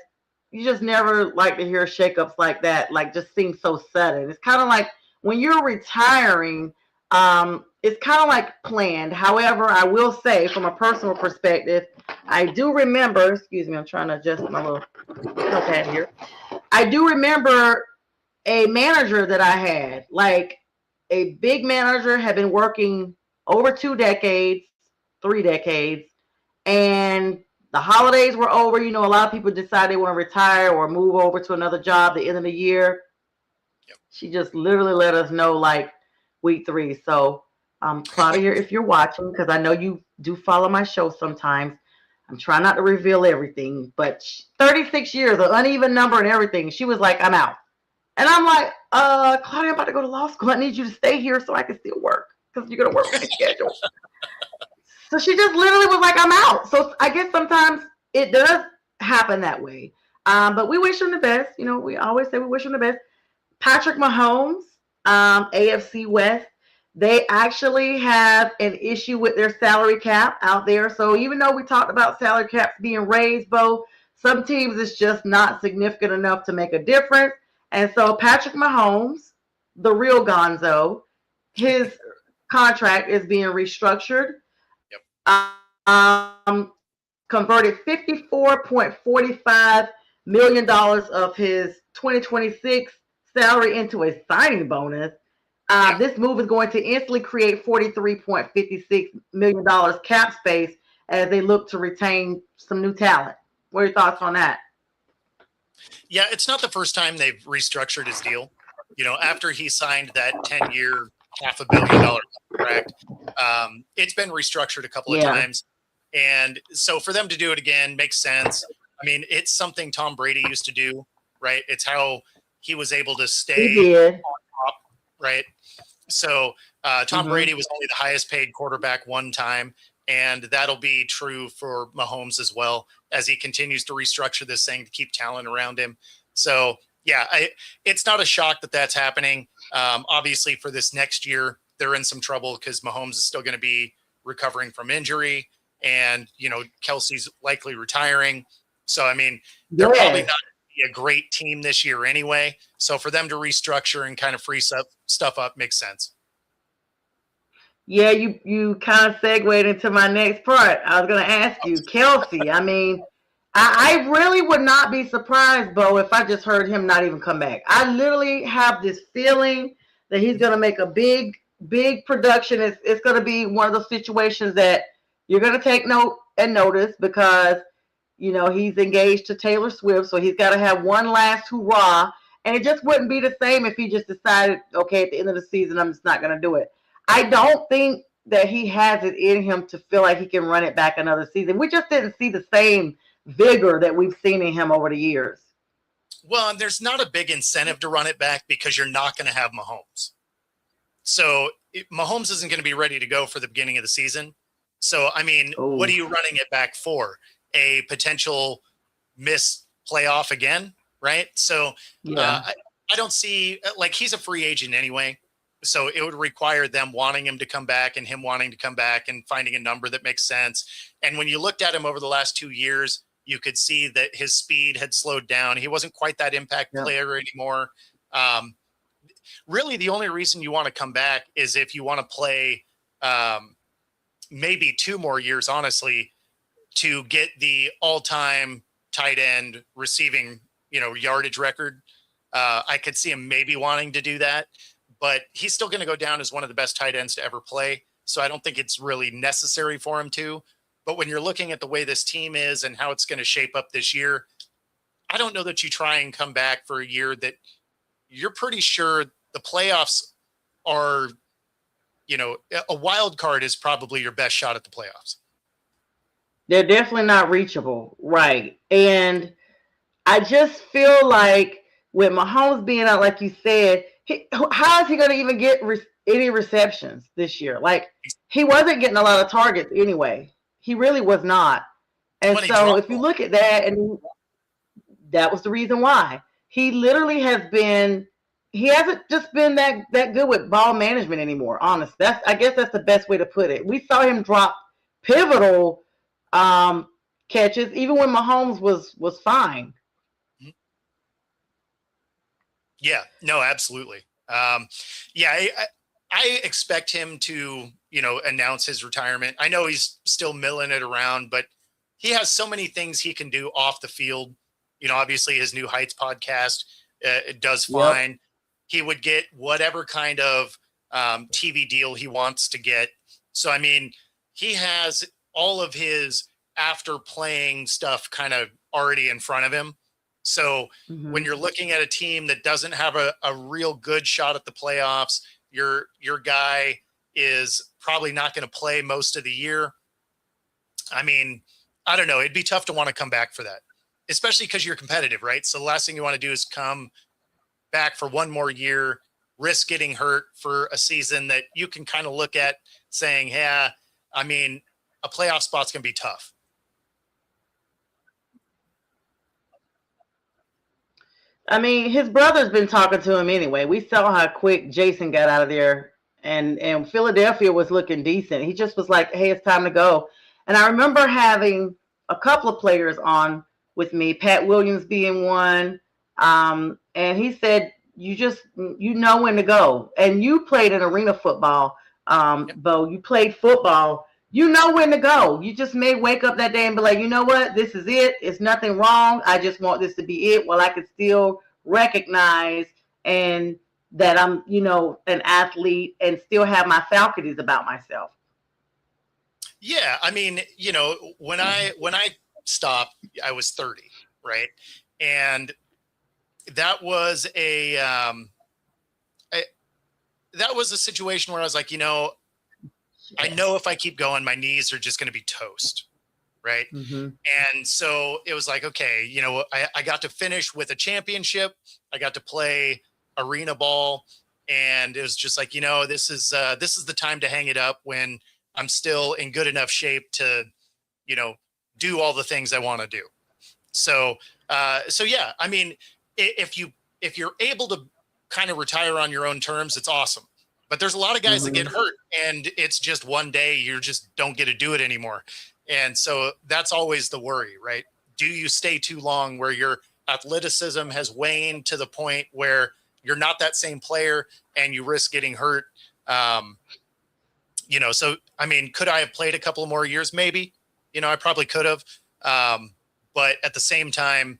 you just never like to hear shakeups like that. Like just seems so sudden. It's kind of like when you're retiring, it's kind of like planned. However, I will say from a personal perspective, I do remember, excuse me, I'm trying to adjust my little notepad here. I do remember a manager that I had, like a big manager, had been working over 2 decades, 3 decades, and the holidays were over. A lot of people decide they want to retire or move over to another job at the end of the year. She just literally let us know like week 3. So Claudia, if you're watching, because I know you do follow my show sometimes, I'm trying not to reveal everything, but 36 years, an uneven number and everything. She was like, I'm out. And I'm like, Claudia, I'm about to go to law school. I need you to stay here so I can still work because you're going to work my schedule. So she just literally was like, I'm out. So I guess sometimes it does happen that way. But we wish him the best. You know, we always say we wish him the best. Patrick Mahomes, AFC West, they actually have an issue with their salary cap out there. So even though we talked about salary caps being raised, Bo, some teams it's just not significant enough to make a difference. And so Patrick Mahomes, the real Gonzo, his contract is being restructured. Converted $54.45 million of his 2026 salary into a signing bonus. This move is going to instantly create $43.56 million cap space as they look to retain some new talent. What are your thoughts on that?
Yeah, it's not the first time they've restructured his deal. You know, after he signed that 10-year, $500 million contract, it's been restructured a couple of times. And so for them to do it again makes sense. I mean, it's something Tom Brady used to do, right? It's how he was able to stay on top, right? So Tom Brady was only the highest paid quarterback one time, and that'll be true for Mahomes as well as he continues to restructure this thing to keep talent around him. So, yeah, it's not a shock that that's happening. Obviously, for this next year, they're in some trouble because Mahomes is still going to be recovering from injury, and, you know, Kelsey's likely retiring. So, I mean, they're probably not a great team this year anyway. So for them to restructure and kind of free stuff up makes sense.
Yeah, you kind of segued into my next part. I was going to ask you, Kelsey. I mean, I really would not be surprised, Bo, if I just heard him not even come back. I literally have this feeling that he's going to make a big production. It's going to be one of those situations that you're going to take note and notice because, you know, he's engaged to Taylor Swift, so he's got to have one last hurrah. And it just wouldn't be the same if he just decided, okay, at the end of the season, I'm just not going to do it. I don't think that he has it in him to feel like he can run it back another season. We just didn't see the same vigor that we've seen in him over the years.
Well, and there's not a big incentive to run it back because you're not going to have Mahomes. So Mahomes isn't going to be ready to go for the beginning of the season. So, I mean, what are you running it back for? A potential miss playoff again, right? So I don't see, like, he's a free agent anyway. So it would require them wanting him to come back and him wanting to come back and finding a number that makes sense. And when you looked at him over the last 2 years, you could see that his speed had slowed down. He wasn't quite that impact player anymore. Really, the only reason you want to come back is if you want to play maybe 2 more years, honestly, to get the all-time tight end receiving, you know, yardage record. I could see him maybe wanting to do that, but he's still going to go down as one of the best tight ends to ever play. So I don't think it's really necessary for him to. But when you're looking at the way this team is and how it's going to shape up this year, I don't know that you try and come back for a year that you're pretty sure the playoffs are, you know, a wild card is probably your best shot at the playoffs.
They're definitely not reachable. Right. And I just feel like with Mahomes being out, like you said, how is he going to even get any receptions this year? Like, he wasn't getting a lot of targets anyway. He really was not. And so if you look at that, and that was the reason why. He literally he hasn't just been that good with ball management anymore, honestly. I guess that's the best way to put it. We saw him drop pivotal catches even when Mahomes was fine.
Yeah, no, absolutely. I expect him to, you know, announce his retirement. I know he's still milling it around, but he has so many things he can do off the field. You know, obviously his New Heights podcast, it does fine. Yep. He would get whatever kind of TV deal he wants to get. So, I mean, he has all of his after playing stuff kind of already in front of him. So when you're looking at a team that doesn't have a real good shot at the playoffs, your guy is probably not going to play most of the year. I mean, I don't know. It'd be tough to want to come back for that, especially because you're competitive, right? So the last thing you want to do is come back for one more year, risk getting hurt for a season that you can kind of look at saying, yeah, I mean, a playoff spot's going to be tough.
I mean, his brother's been talking to him anyway. We saw how quick Jason got out of there, and Philadelphia was looking decent. He just was like, hey, it's time to go. And I remember having a couple of players on with me, Pat Williams being one, and he said, you know when to go. And you played in arena football, Bo. You played football. You know when to go. You just may wake up that day and be like, you know what? This is it. It's nothing wrong. I just want this to be it. While I could still recognize and that I'm, an athlete and still have my faculties about myself.
Yeah. I mean, when I stopped, I was 30, right? And that was a situation where I was like, I know if I keep going, my knees are just going to be toast. Right.
Mm-hmm.
And so it was like, okay, I got to finish with a championship. I got to play arena ball. And it was just like, this is the time to hang it up when I'm still in good enough shape to, do all the things I want to do. So yeah, I mean, if you're able to kind of retire on your own terms, it's awesome. But there's a lot of guys that get hurt and it's just one day you just don't get to do it anymore. And so that's always the worry, right? Do you stay too long where your athleticism has waned to the point where you're not that same player and you risk getting hurt? So, I mean, could I have played a couple more years? Maybe, I probably could have. But at the same time,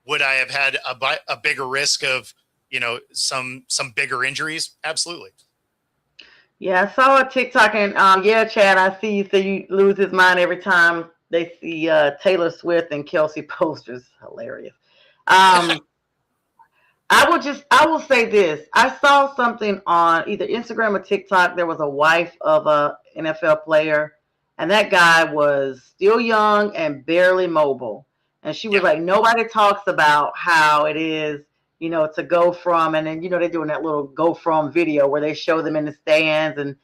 would I have had a bigger risk of, some bigger injuries? Absolutely.
Yeah, I saw a TikTok and Chad, I see you say you lose his mind every time they see Taylor Swift and Kelsey posters. Hilarious. I will say this. I saw something on either Instagram or TikTok. There was a wife of a NFL player, and that guy was still young and barely mobile. And she was like, nobody talks about how it is, to go from, and then, they're doing that little go from video where they show them in the stands and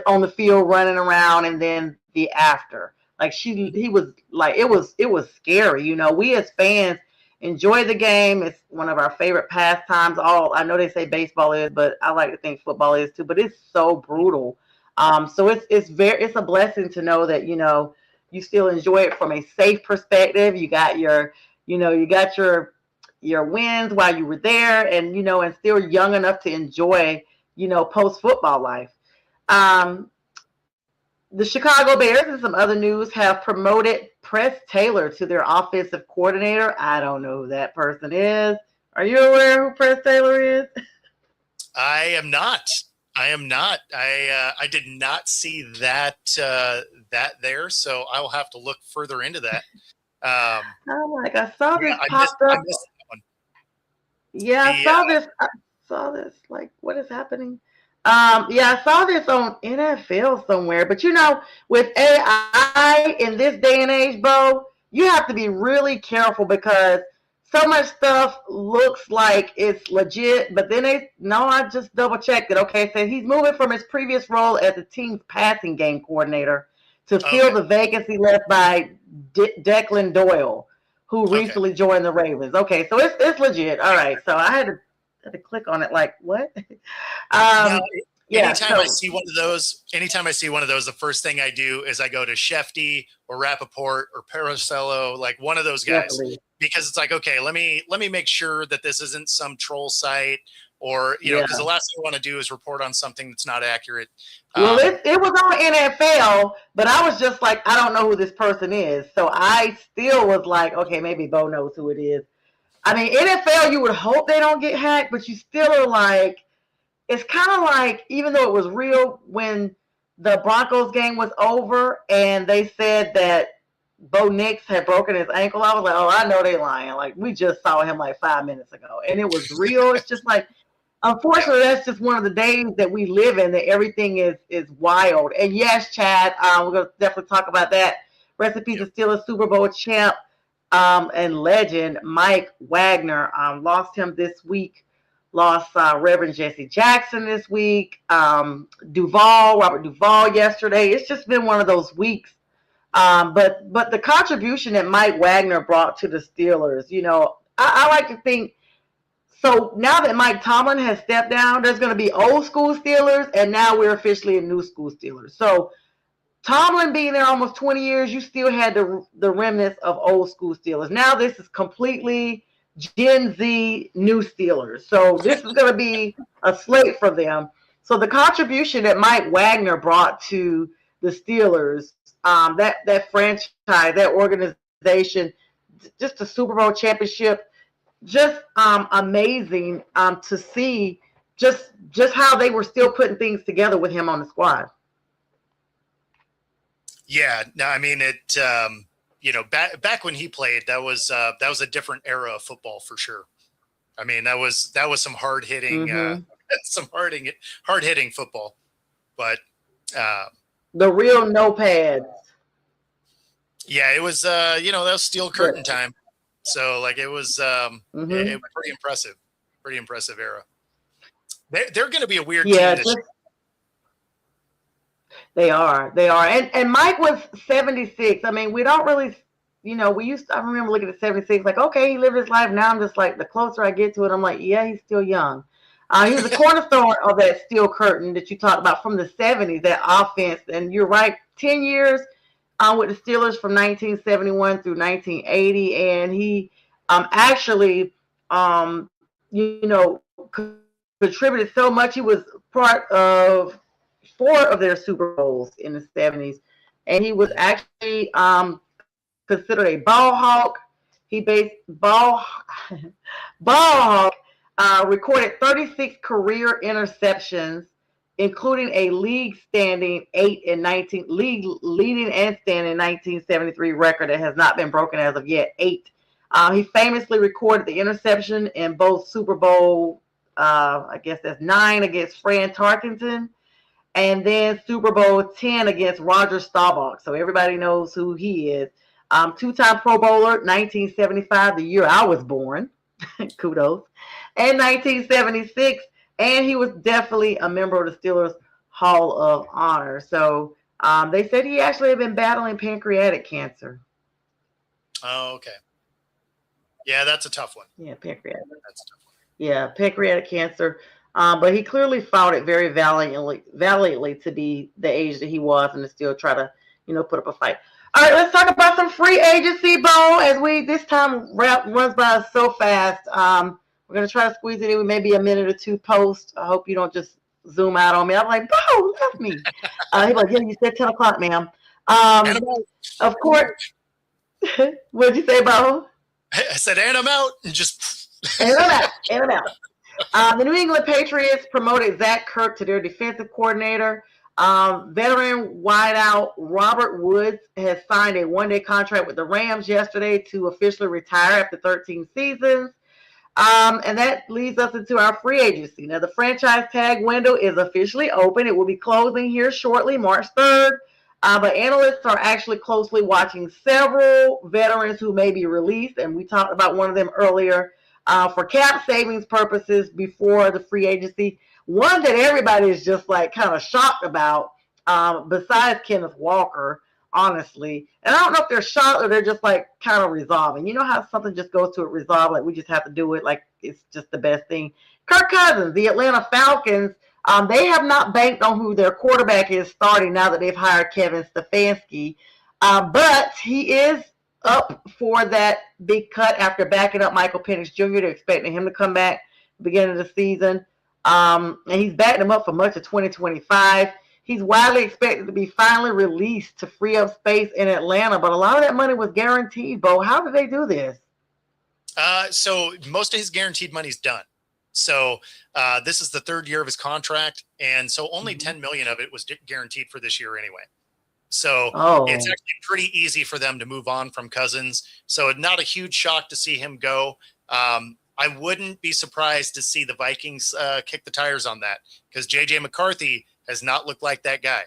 on the field running around, and then the after. Like he was like, it was scary. We as fans enjoy the game. It's one of our favorite pastimes. I know they say baseball is, but I like to think football is too, but it's so brutal. So it's a blessing to know that, you still enjoy it from a safe perspective. You got your wins while you were there, and and still young enough to enjoy post football life. The Chicago Bears and some other news have promoted Press Taylor to their offensive coordinator. I don't know who that person is. Are you aware who Press Taylor is?
I am not. I did not see that there, so I will have to look further into that. I
saw this popped up. I saw this. Like, what is happening? I saw this on NFL somewhere. But with AI in this day and age, Bo, you have to be really careful because so much stuff looks like it's legit. But then I just double checked it. Okay, so he's moving from his previous role as the team's passing game coordinator to fill the vacancy left by Declan Doyle, who recently joined the Ravens. Okay, so it's legit. All right, so I had to click on it. Like, what?
Anytime I see one of those, the first thing I do is I go to Shefty or Rappaport or Paracello, like one of those guys, because it's like, okay, let me make sure that this isn't some troll site or because the last thing I want to do is report on something that's not accurate.
Well, it was on NFL, but I was just like, I don't know who this person is, so I still was like, okay, maybe Bo knows who it is. I mean, NFL, you would hope they don't get hacked, but you still are like, it's kind of like, even though it was real when the Broncos game was over and they said that Bo Nix had broken his ankle, I was like, oh, I know they lying. Like, we just saw him like 5 minutes ago and it was real. It's just like, Unfortunately, that's just one of the days that we live in. That everything is wild. And yes, Chad, we're gonna definitely talk about that. Rest in peace,
Yep.
is still a Super Bowl champ and legend Mike Wagner. Lost him this week. Lost Reverend Jesse Jackson this week. Robert Duvall yesterday. It's just been one of those weeks. But the contribution that Mike Wagner brought to the Steelers, I like to think. So now that Mike Tomlin has stepped down, there's going to be old school Steelers, and now we're officially a new school Steelers. So Tomlin being there almost 20 years, you still had the remnants of old school Steelers. Now this is completely Gen Z new Steelers. So this is going to be a slate for them. So the contribution that Mike Wagner brought to the Steelers, that franchise, that organization, just the Super Bowl championship, just amazing to see just how they were still putting things together with him on the squad.
Yeah, no, I mean it. Back when he played, that was a different era of football for sure. I mean, that was some hard hitting, hard hitting football. But
the real no pads.
Yeah, it was. That was steel curtain time. So like it was it was pretty impressive era. They're going to be a weird team this year.
They are. And Mike was 76. I mean, we don't really, I remember looking at 76 like, okay, he lived his life. Now I'm just like, the closer I get to it, I'm like, yeah, he's still young. He was a cornerstone of that steel curtain that you talked about from the 70s, that offense. And you're right, 10 years with the Steelers from 1971 through 1980. And he actually, contributed so much. He was part of 4 of their Super Bowls in the 70s. And he was actually considered a ball hawk. He recorded 36 career interceptions, including a leading and standing 1973 record that has not been broken as of yet, 8. He famously recorded the interception in both Super Bowl, I guess that's 9 against Fran Tarkenton, and then Super Bowl 10 against Roger Staubach. So everybody knows who he is. 2-time Pro Bowler, 1975, the year I was born. Kudos. And 1976. And he was definitely a member of the Steelers Hall of Honor. So they said he actually had been battling pancreatic cancer.
Oh, okay. Yeah, that's a tough one.
Yeah, pancreatic.
That's a tough one.
Yeah, pancreatic cancer. But he clearly fought it very valiantly to be the age that he was and to still try to, put up a fight. All right, let's talk about some free agency, Bo, as this time runs by us so fast. We're going to try to squeeze it in with maybe a minute or two post. I hope you don't just zoom out on me. I'm like, Bo, left me. He's like, yeah, you said 10 o'clock, ma'am. Of course. What'd you say, Bo?
I said, and I'm out. And just.
And I'm out. The New England Patriots promoted Zach Kirk to their defensive coordinator. Veteran wideout Robert Woods has signed a 1-day contract with the Rams yesterday to officially retire after 13 seasons. And that leads us into our free agency. Now, the franchise tag window is officially open. It will be closing here shortly, March 3rd. But analysts are actually closely watching several veterans who may be released. And we talked about one of them earlier for cap savings purposes before the free agency. One that everybody is just like kind of shocked about, besides Kenneth Walker, honestly. And I don't know if they're shocked or they're just like kind of resolving. You know how something just goes to it resolve, like we just have to do it, like it's just the best thing. Kirk Cousins, the Atlanta Falcons, they have not banked on who their quarterback is starting now that they've hired Kevin Stefanski. But he is up for that big cut after backing up Michael Penix Jr. They're expecting him to come back beginning of the season. And he's backing him up for much of 2025. He's widely expected to be finally released to free up space in Atlanta, but a lot of that money was guaranteed, Bo. How did they do this?
So most of his guaranteed money's done. So this is the 3rd year of his contract, and so only $10 million of it was guaranteed for this year anyway. So it's actually pretty easy for them to move on from Cousins. So not a huge shock to see him go. I wouldn't be surprised to see the Vikings kick the tires on that, because J.J. McCarthy has not looked like that guy.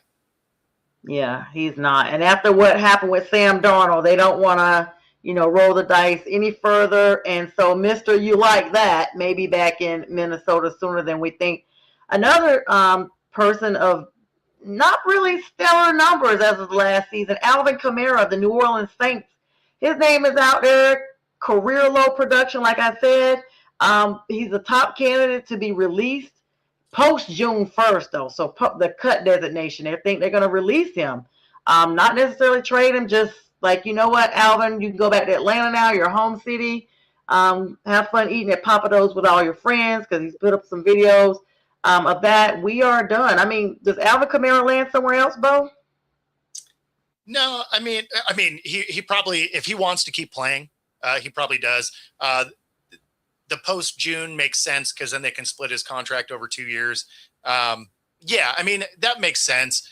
Yeah, he's not. And after what happened with Sam Darnold, they don't want to, roll the dice any further. And so, Mr. You Like That may be back in Minnesota sooner than we think. Another person of not really stellar numbers as of last season, Alvin Kamara, the New Orleans Saints. His name is out there. Career low production, like I said. He's a top candidate to be released post June 1st, though. So the cut designation, they think they're going to release him. Not necessarily trade him, just like, you know what, Alvin, you can go back to Atlanta now, your home city. Have fun eating at Papa Do's with all your friends, because he's put up some videos of that. We are done. I mean, does Alvin Kamara land somewhere else, Bo?
No, I mean, he probably, if he wants to keep playing, he probably does. The post June makes sense, because then they can split his contract over 2 years. Yeah, I mean, that makes sense.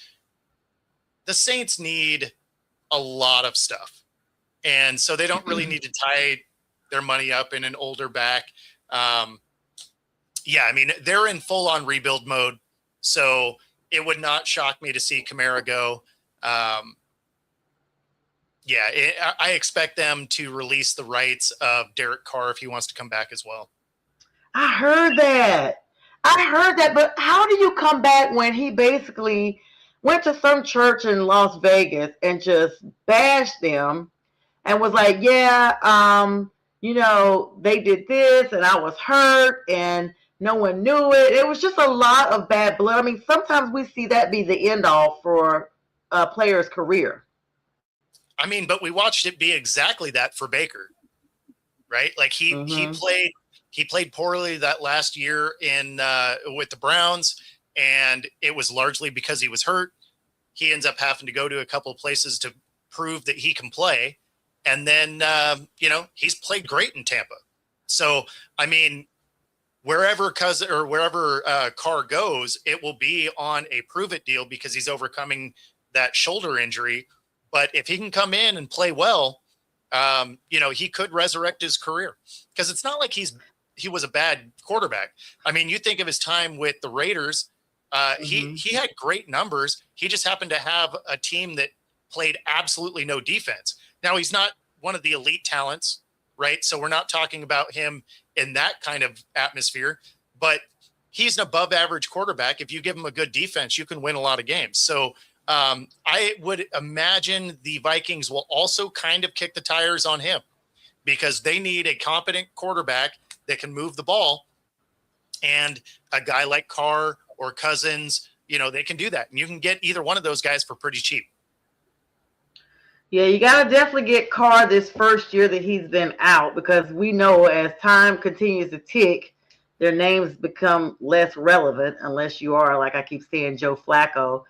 The Saints need a lot of stuff, and so they don't really need to tie their money up in an older back. Yeah, I mean, they're in full-on rebuild mode, so it would not shock me to see Kamara go. Yeah, I expect them to release the rights of Derek Carr if he wants to come back as well.
I heard that, but how do you come back when he basically went to some church in Las Vegas and just bashed them and was like, yeah, they did this and I was hurt and no one knew it. It was just a lot of bad blood. I mean, sometimes we see that be the end all for a player's career.
I mean, but we watched it be exactly that for Baker, right? Like he played poorly that last year with the Browns, and it was largely because he was hurt. He ends up having to go to a couple of places to prove that he can play. And then, he's played great in Tampa. So, I mean, wherever Carr goes, it will be on a prove it deal, because he's overcoming that shoulder injury. But if he can come in and play well, he could resurrect his career, because it's not like he was a bad quarterback. I mean, you think of his time with the Raiders, he had great numbers. He just happened to have a team that played absolutely no defense. Now, he's not one of the elite talents, right? So we're not talking about him in that kind of atmosphere, but he's an above average quarterback. If you give him a good defense, you can win a lot of games. So I would imagine the Vikings will also kind of kick the tires on him, because they need a competent quarterback that can move the ball, and a guy like Carr or Cousins, they can do that. And you can get either one of those guys for pretty cheap.
Yeah, you got to definitely get Carr this first year that he's been out, because we know as time continues to tick, their names become less relevant, unless you are, like I keep saying, Joe Flacco.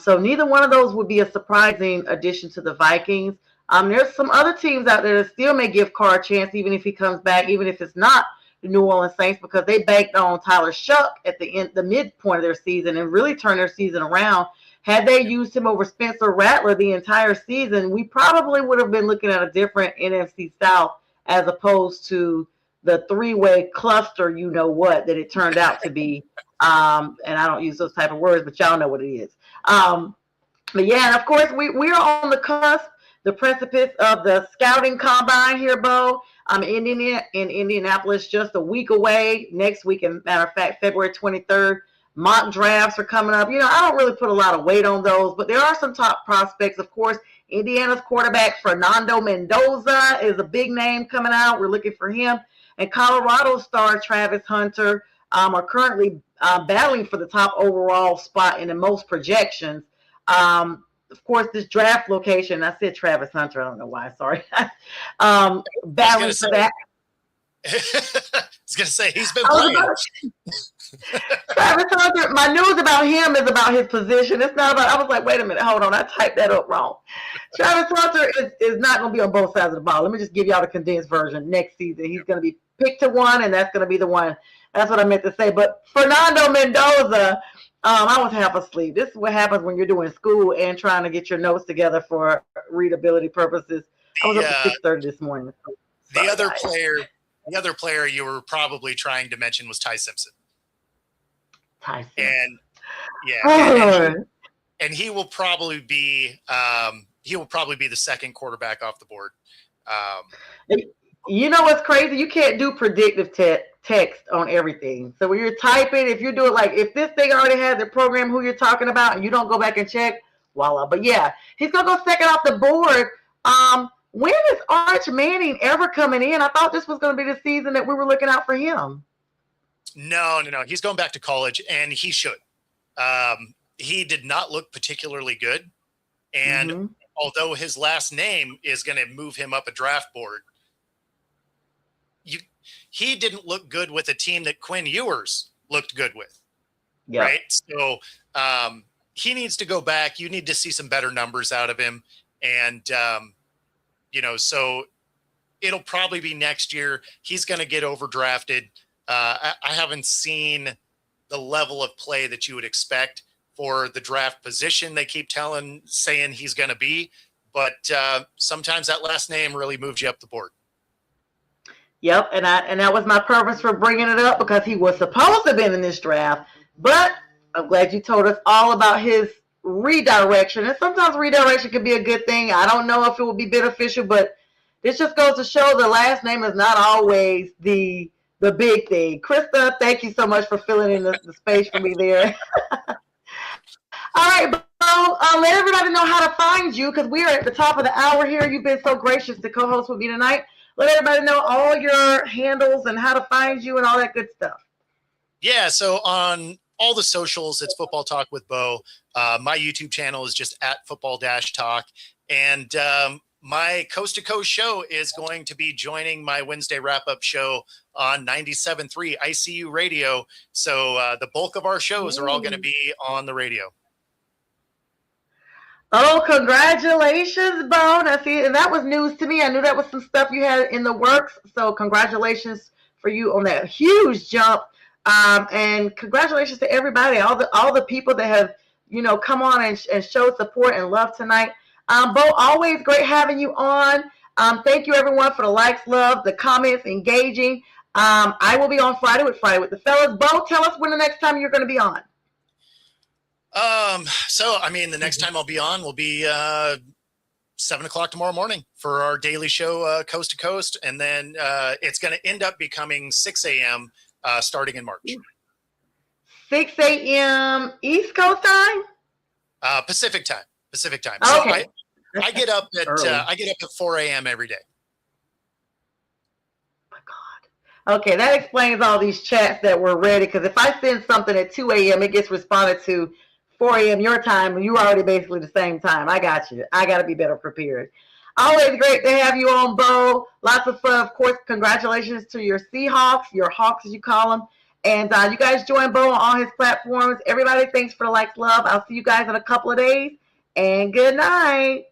So neither one of those would be a surprising addition to the Vikings. There's some other teams out there that still may give Carr a chance, even if he comes back, even if it's not the New Orleans Saints, because they banked on Tyler Shuck at the midpoint of their season and really turned their season around. Had they used him over Spencer Rattler the entire season, we probably would have been looking at a different NFC South, as opposed to the three-way cluster, that it turned out to be. And I don't use those type of words, but y'all know what it is. But yeah, and of course we're on the cusp, the precipice of the scouting combine here, Bo. In Indianapolis, just a week away. Next week, as a matter of fact, February 23rd. Mock drafts are coming up. I don't really put a lot of weight on those, but there are some top prospects. Of course, Indiana's quarterback Fernando Mendoza is a big name coming out. We're looking for him. And Colorado star Travis Hunter are currently battling for the top overall spot in the most projections. Of course, this draft location, I said Travis Hunter. I don't know why. Sorry. Battling for that.
I was going to say, he's been playing.
Travis Hunter, my news about him is about his position. It's not about, I was like, wait a minute, hold on, I typed that up wrong. Travis Hunter is not going to be on both sides of the ball. Let me just give y'all the condensed version. Next season, he's going to be picked to one, and that's going to be the one. That's what I meant to say. But Fernando Mendoza, I was half asleep. This is what happens when you're doing school and trying to get your notes together for readability purposes. I was up at 6:30 this morning.
The other player the other player you were probably trying to mention was Ty Simpson. And yeah, and he will probably be the second quarterback off the board.
You know what's crazy? You can't do predictive text on everything. So when you're typing, if you do it like if this thing already has a program who you're talking about and you don't go back and check, voila. But yeah, he's gonna go second off the board. When is Arch Manning ever coming in? I thought this was gonna be the season that we were looking out for him.
No. He's going back to college, and he should. He did not look particularly good, and although his last name is going to move him up a draft board, he didn't look good with a team that Quinn Ewers looked good with. Yep. Right? So he needs to go back. You need to see some better numbers out of him. And, so it'll probably be next year. He's going to get overdrafted. I haven't seen the level of play that you would expect for the draft position they keep saying he's going to be. But sometimes that last name really moves you up the board.
Yep, and that was my purpose for bringing it up because he was supposed to have been in this draft. But I'm glad you told us all about his redirection. And sometimes redirection can be a good thing. I don't know if it will be beneficial, but this just goes to show the last name is not always the big thing. Krista, thank you so much for filling in the space for me there. All right, Bo, let everybody know how to find you because we are at the top of the hour here. You've been so gracious to co-host with me tonight. Let everybody know all your handles and how to find you and all that good stuff.
Yeah, so on all the socials, it's Football Talk with Bo. My YouTube channel is just at Football-Talk. And my Coast to Coast show is going to be joining my Wednesday wrap-up show on 97.3 ICU Radio. So the bulk of our shows are all going to be on the radio.
Oh, congratulations, Bo. Now, see, and that was news to me. I knew that was some stuff you had in the works. So congratulations for you on that huge jump. And congratulations to everybody, all the people that have, come on and showed support and love tonight. Bo, always great having you on. Thank you, everyone, for the likes, love, the comments, engaging. I will be on Friday with the fellas. Bo, tell us when the next time you're going to be on.
The next time I'll be on will be 7:00 tomorrow morning for our daily show, Coast to Coast. And then it's going to end up becoming 6 a.m. Starting in March. 6 a.m. East Coast time? Pacific time.
Okay.
So I get up at 4 a.m. every day.
Oh my God. Okay, that explains all these chats that were ready. Because if I send something at 2 a.m., it gets responded to 4 a.m. your time, and you're already basically the same time. I got you. I got to be better prepared. Always great to have you on, Bo. Lots of fun. Of course, congratulations to your Seahawks, your Hawks as you call them. And you guys join Bo on all his platforms. Everybody, thanks for the likes, love. I'll see you guys in a couple of days. And good night.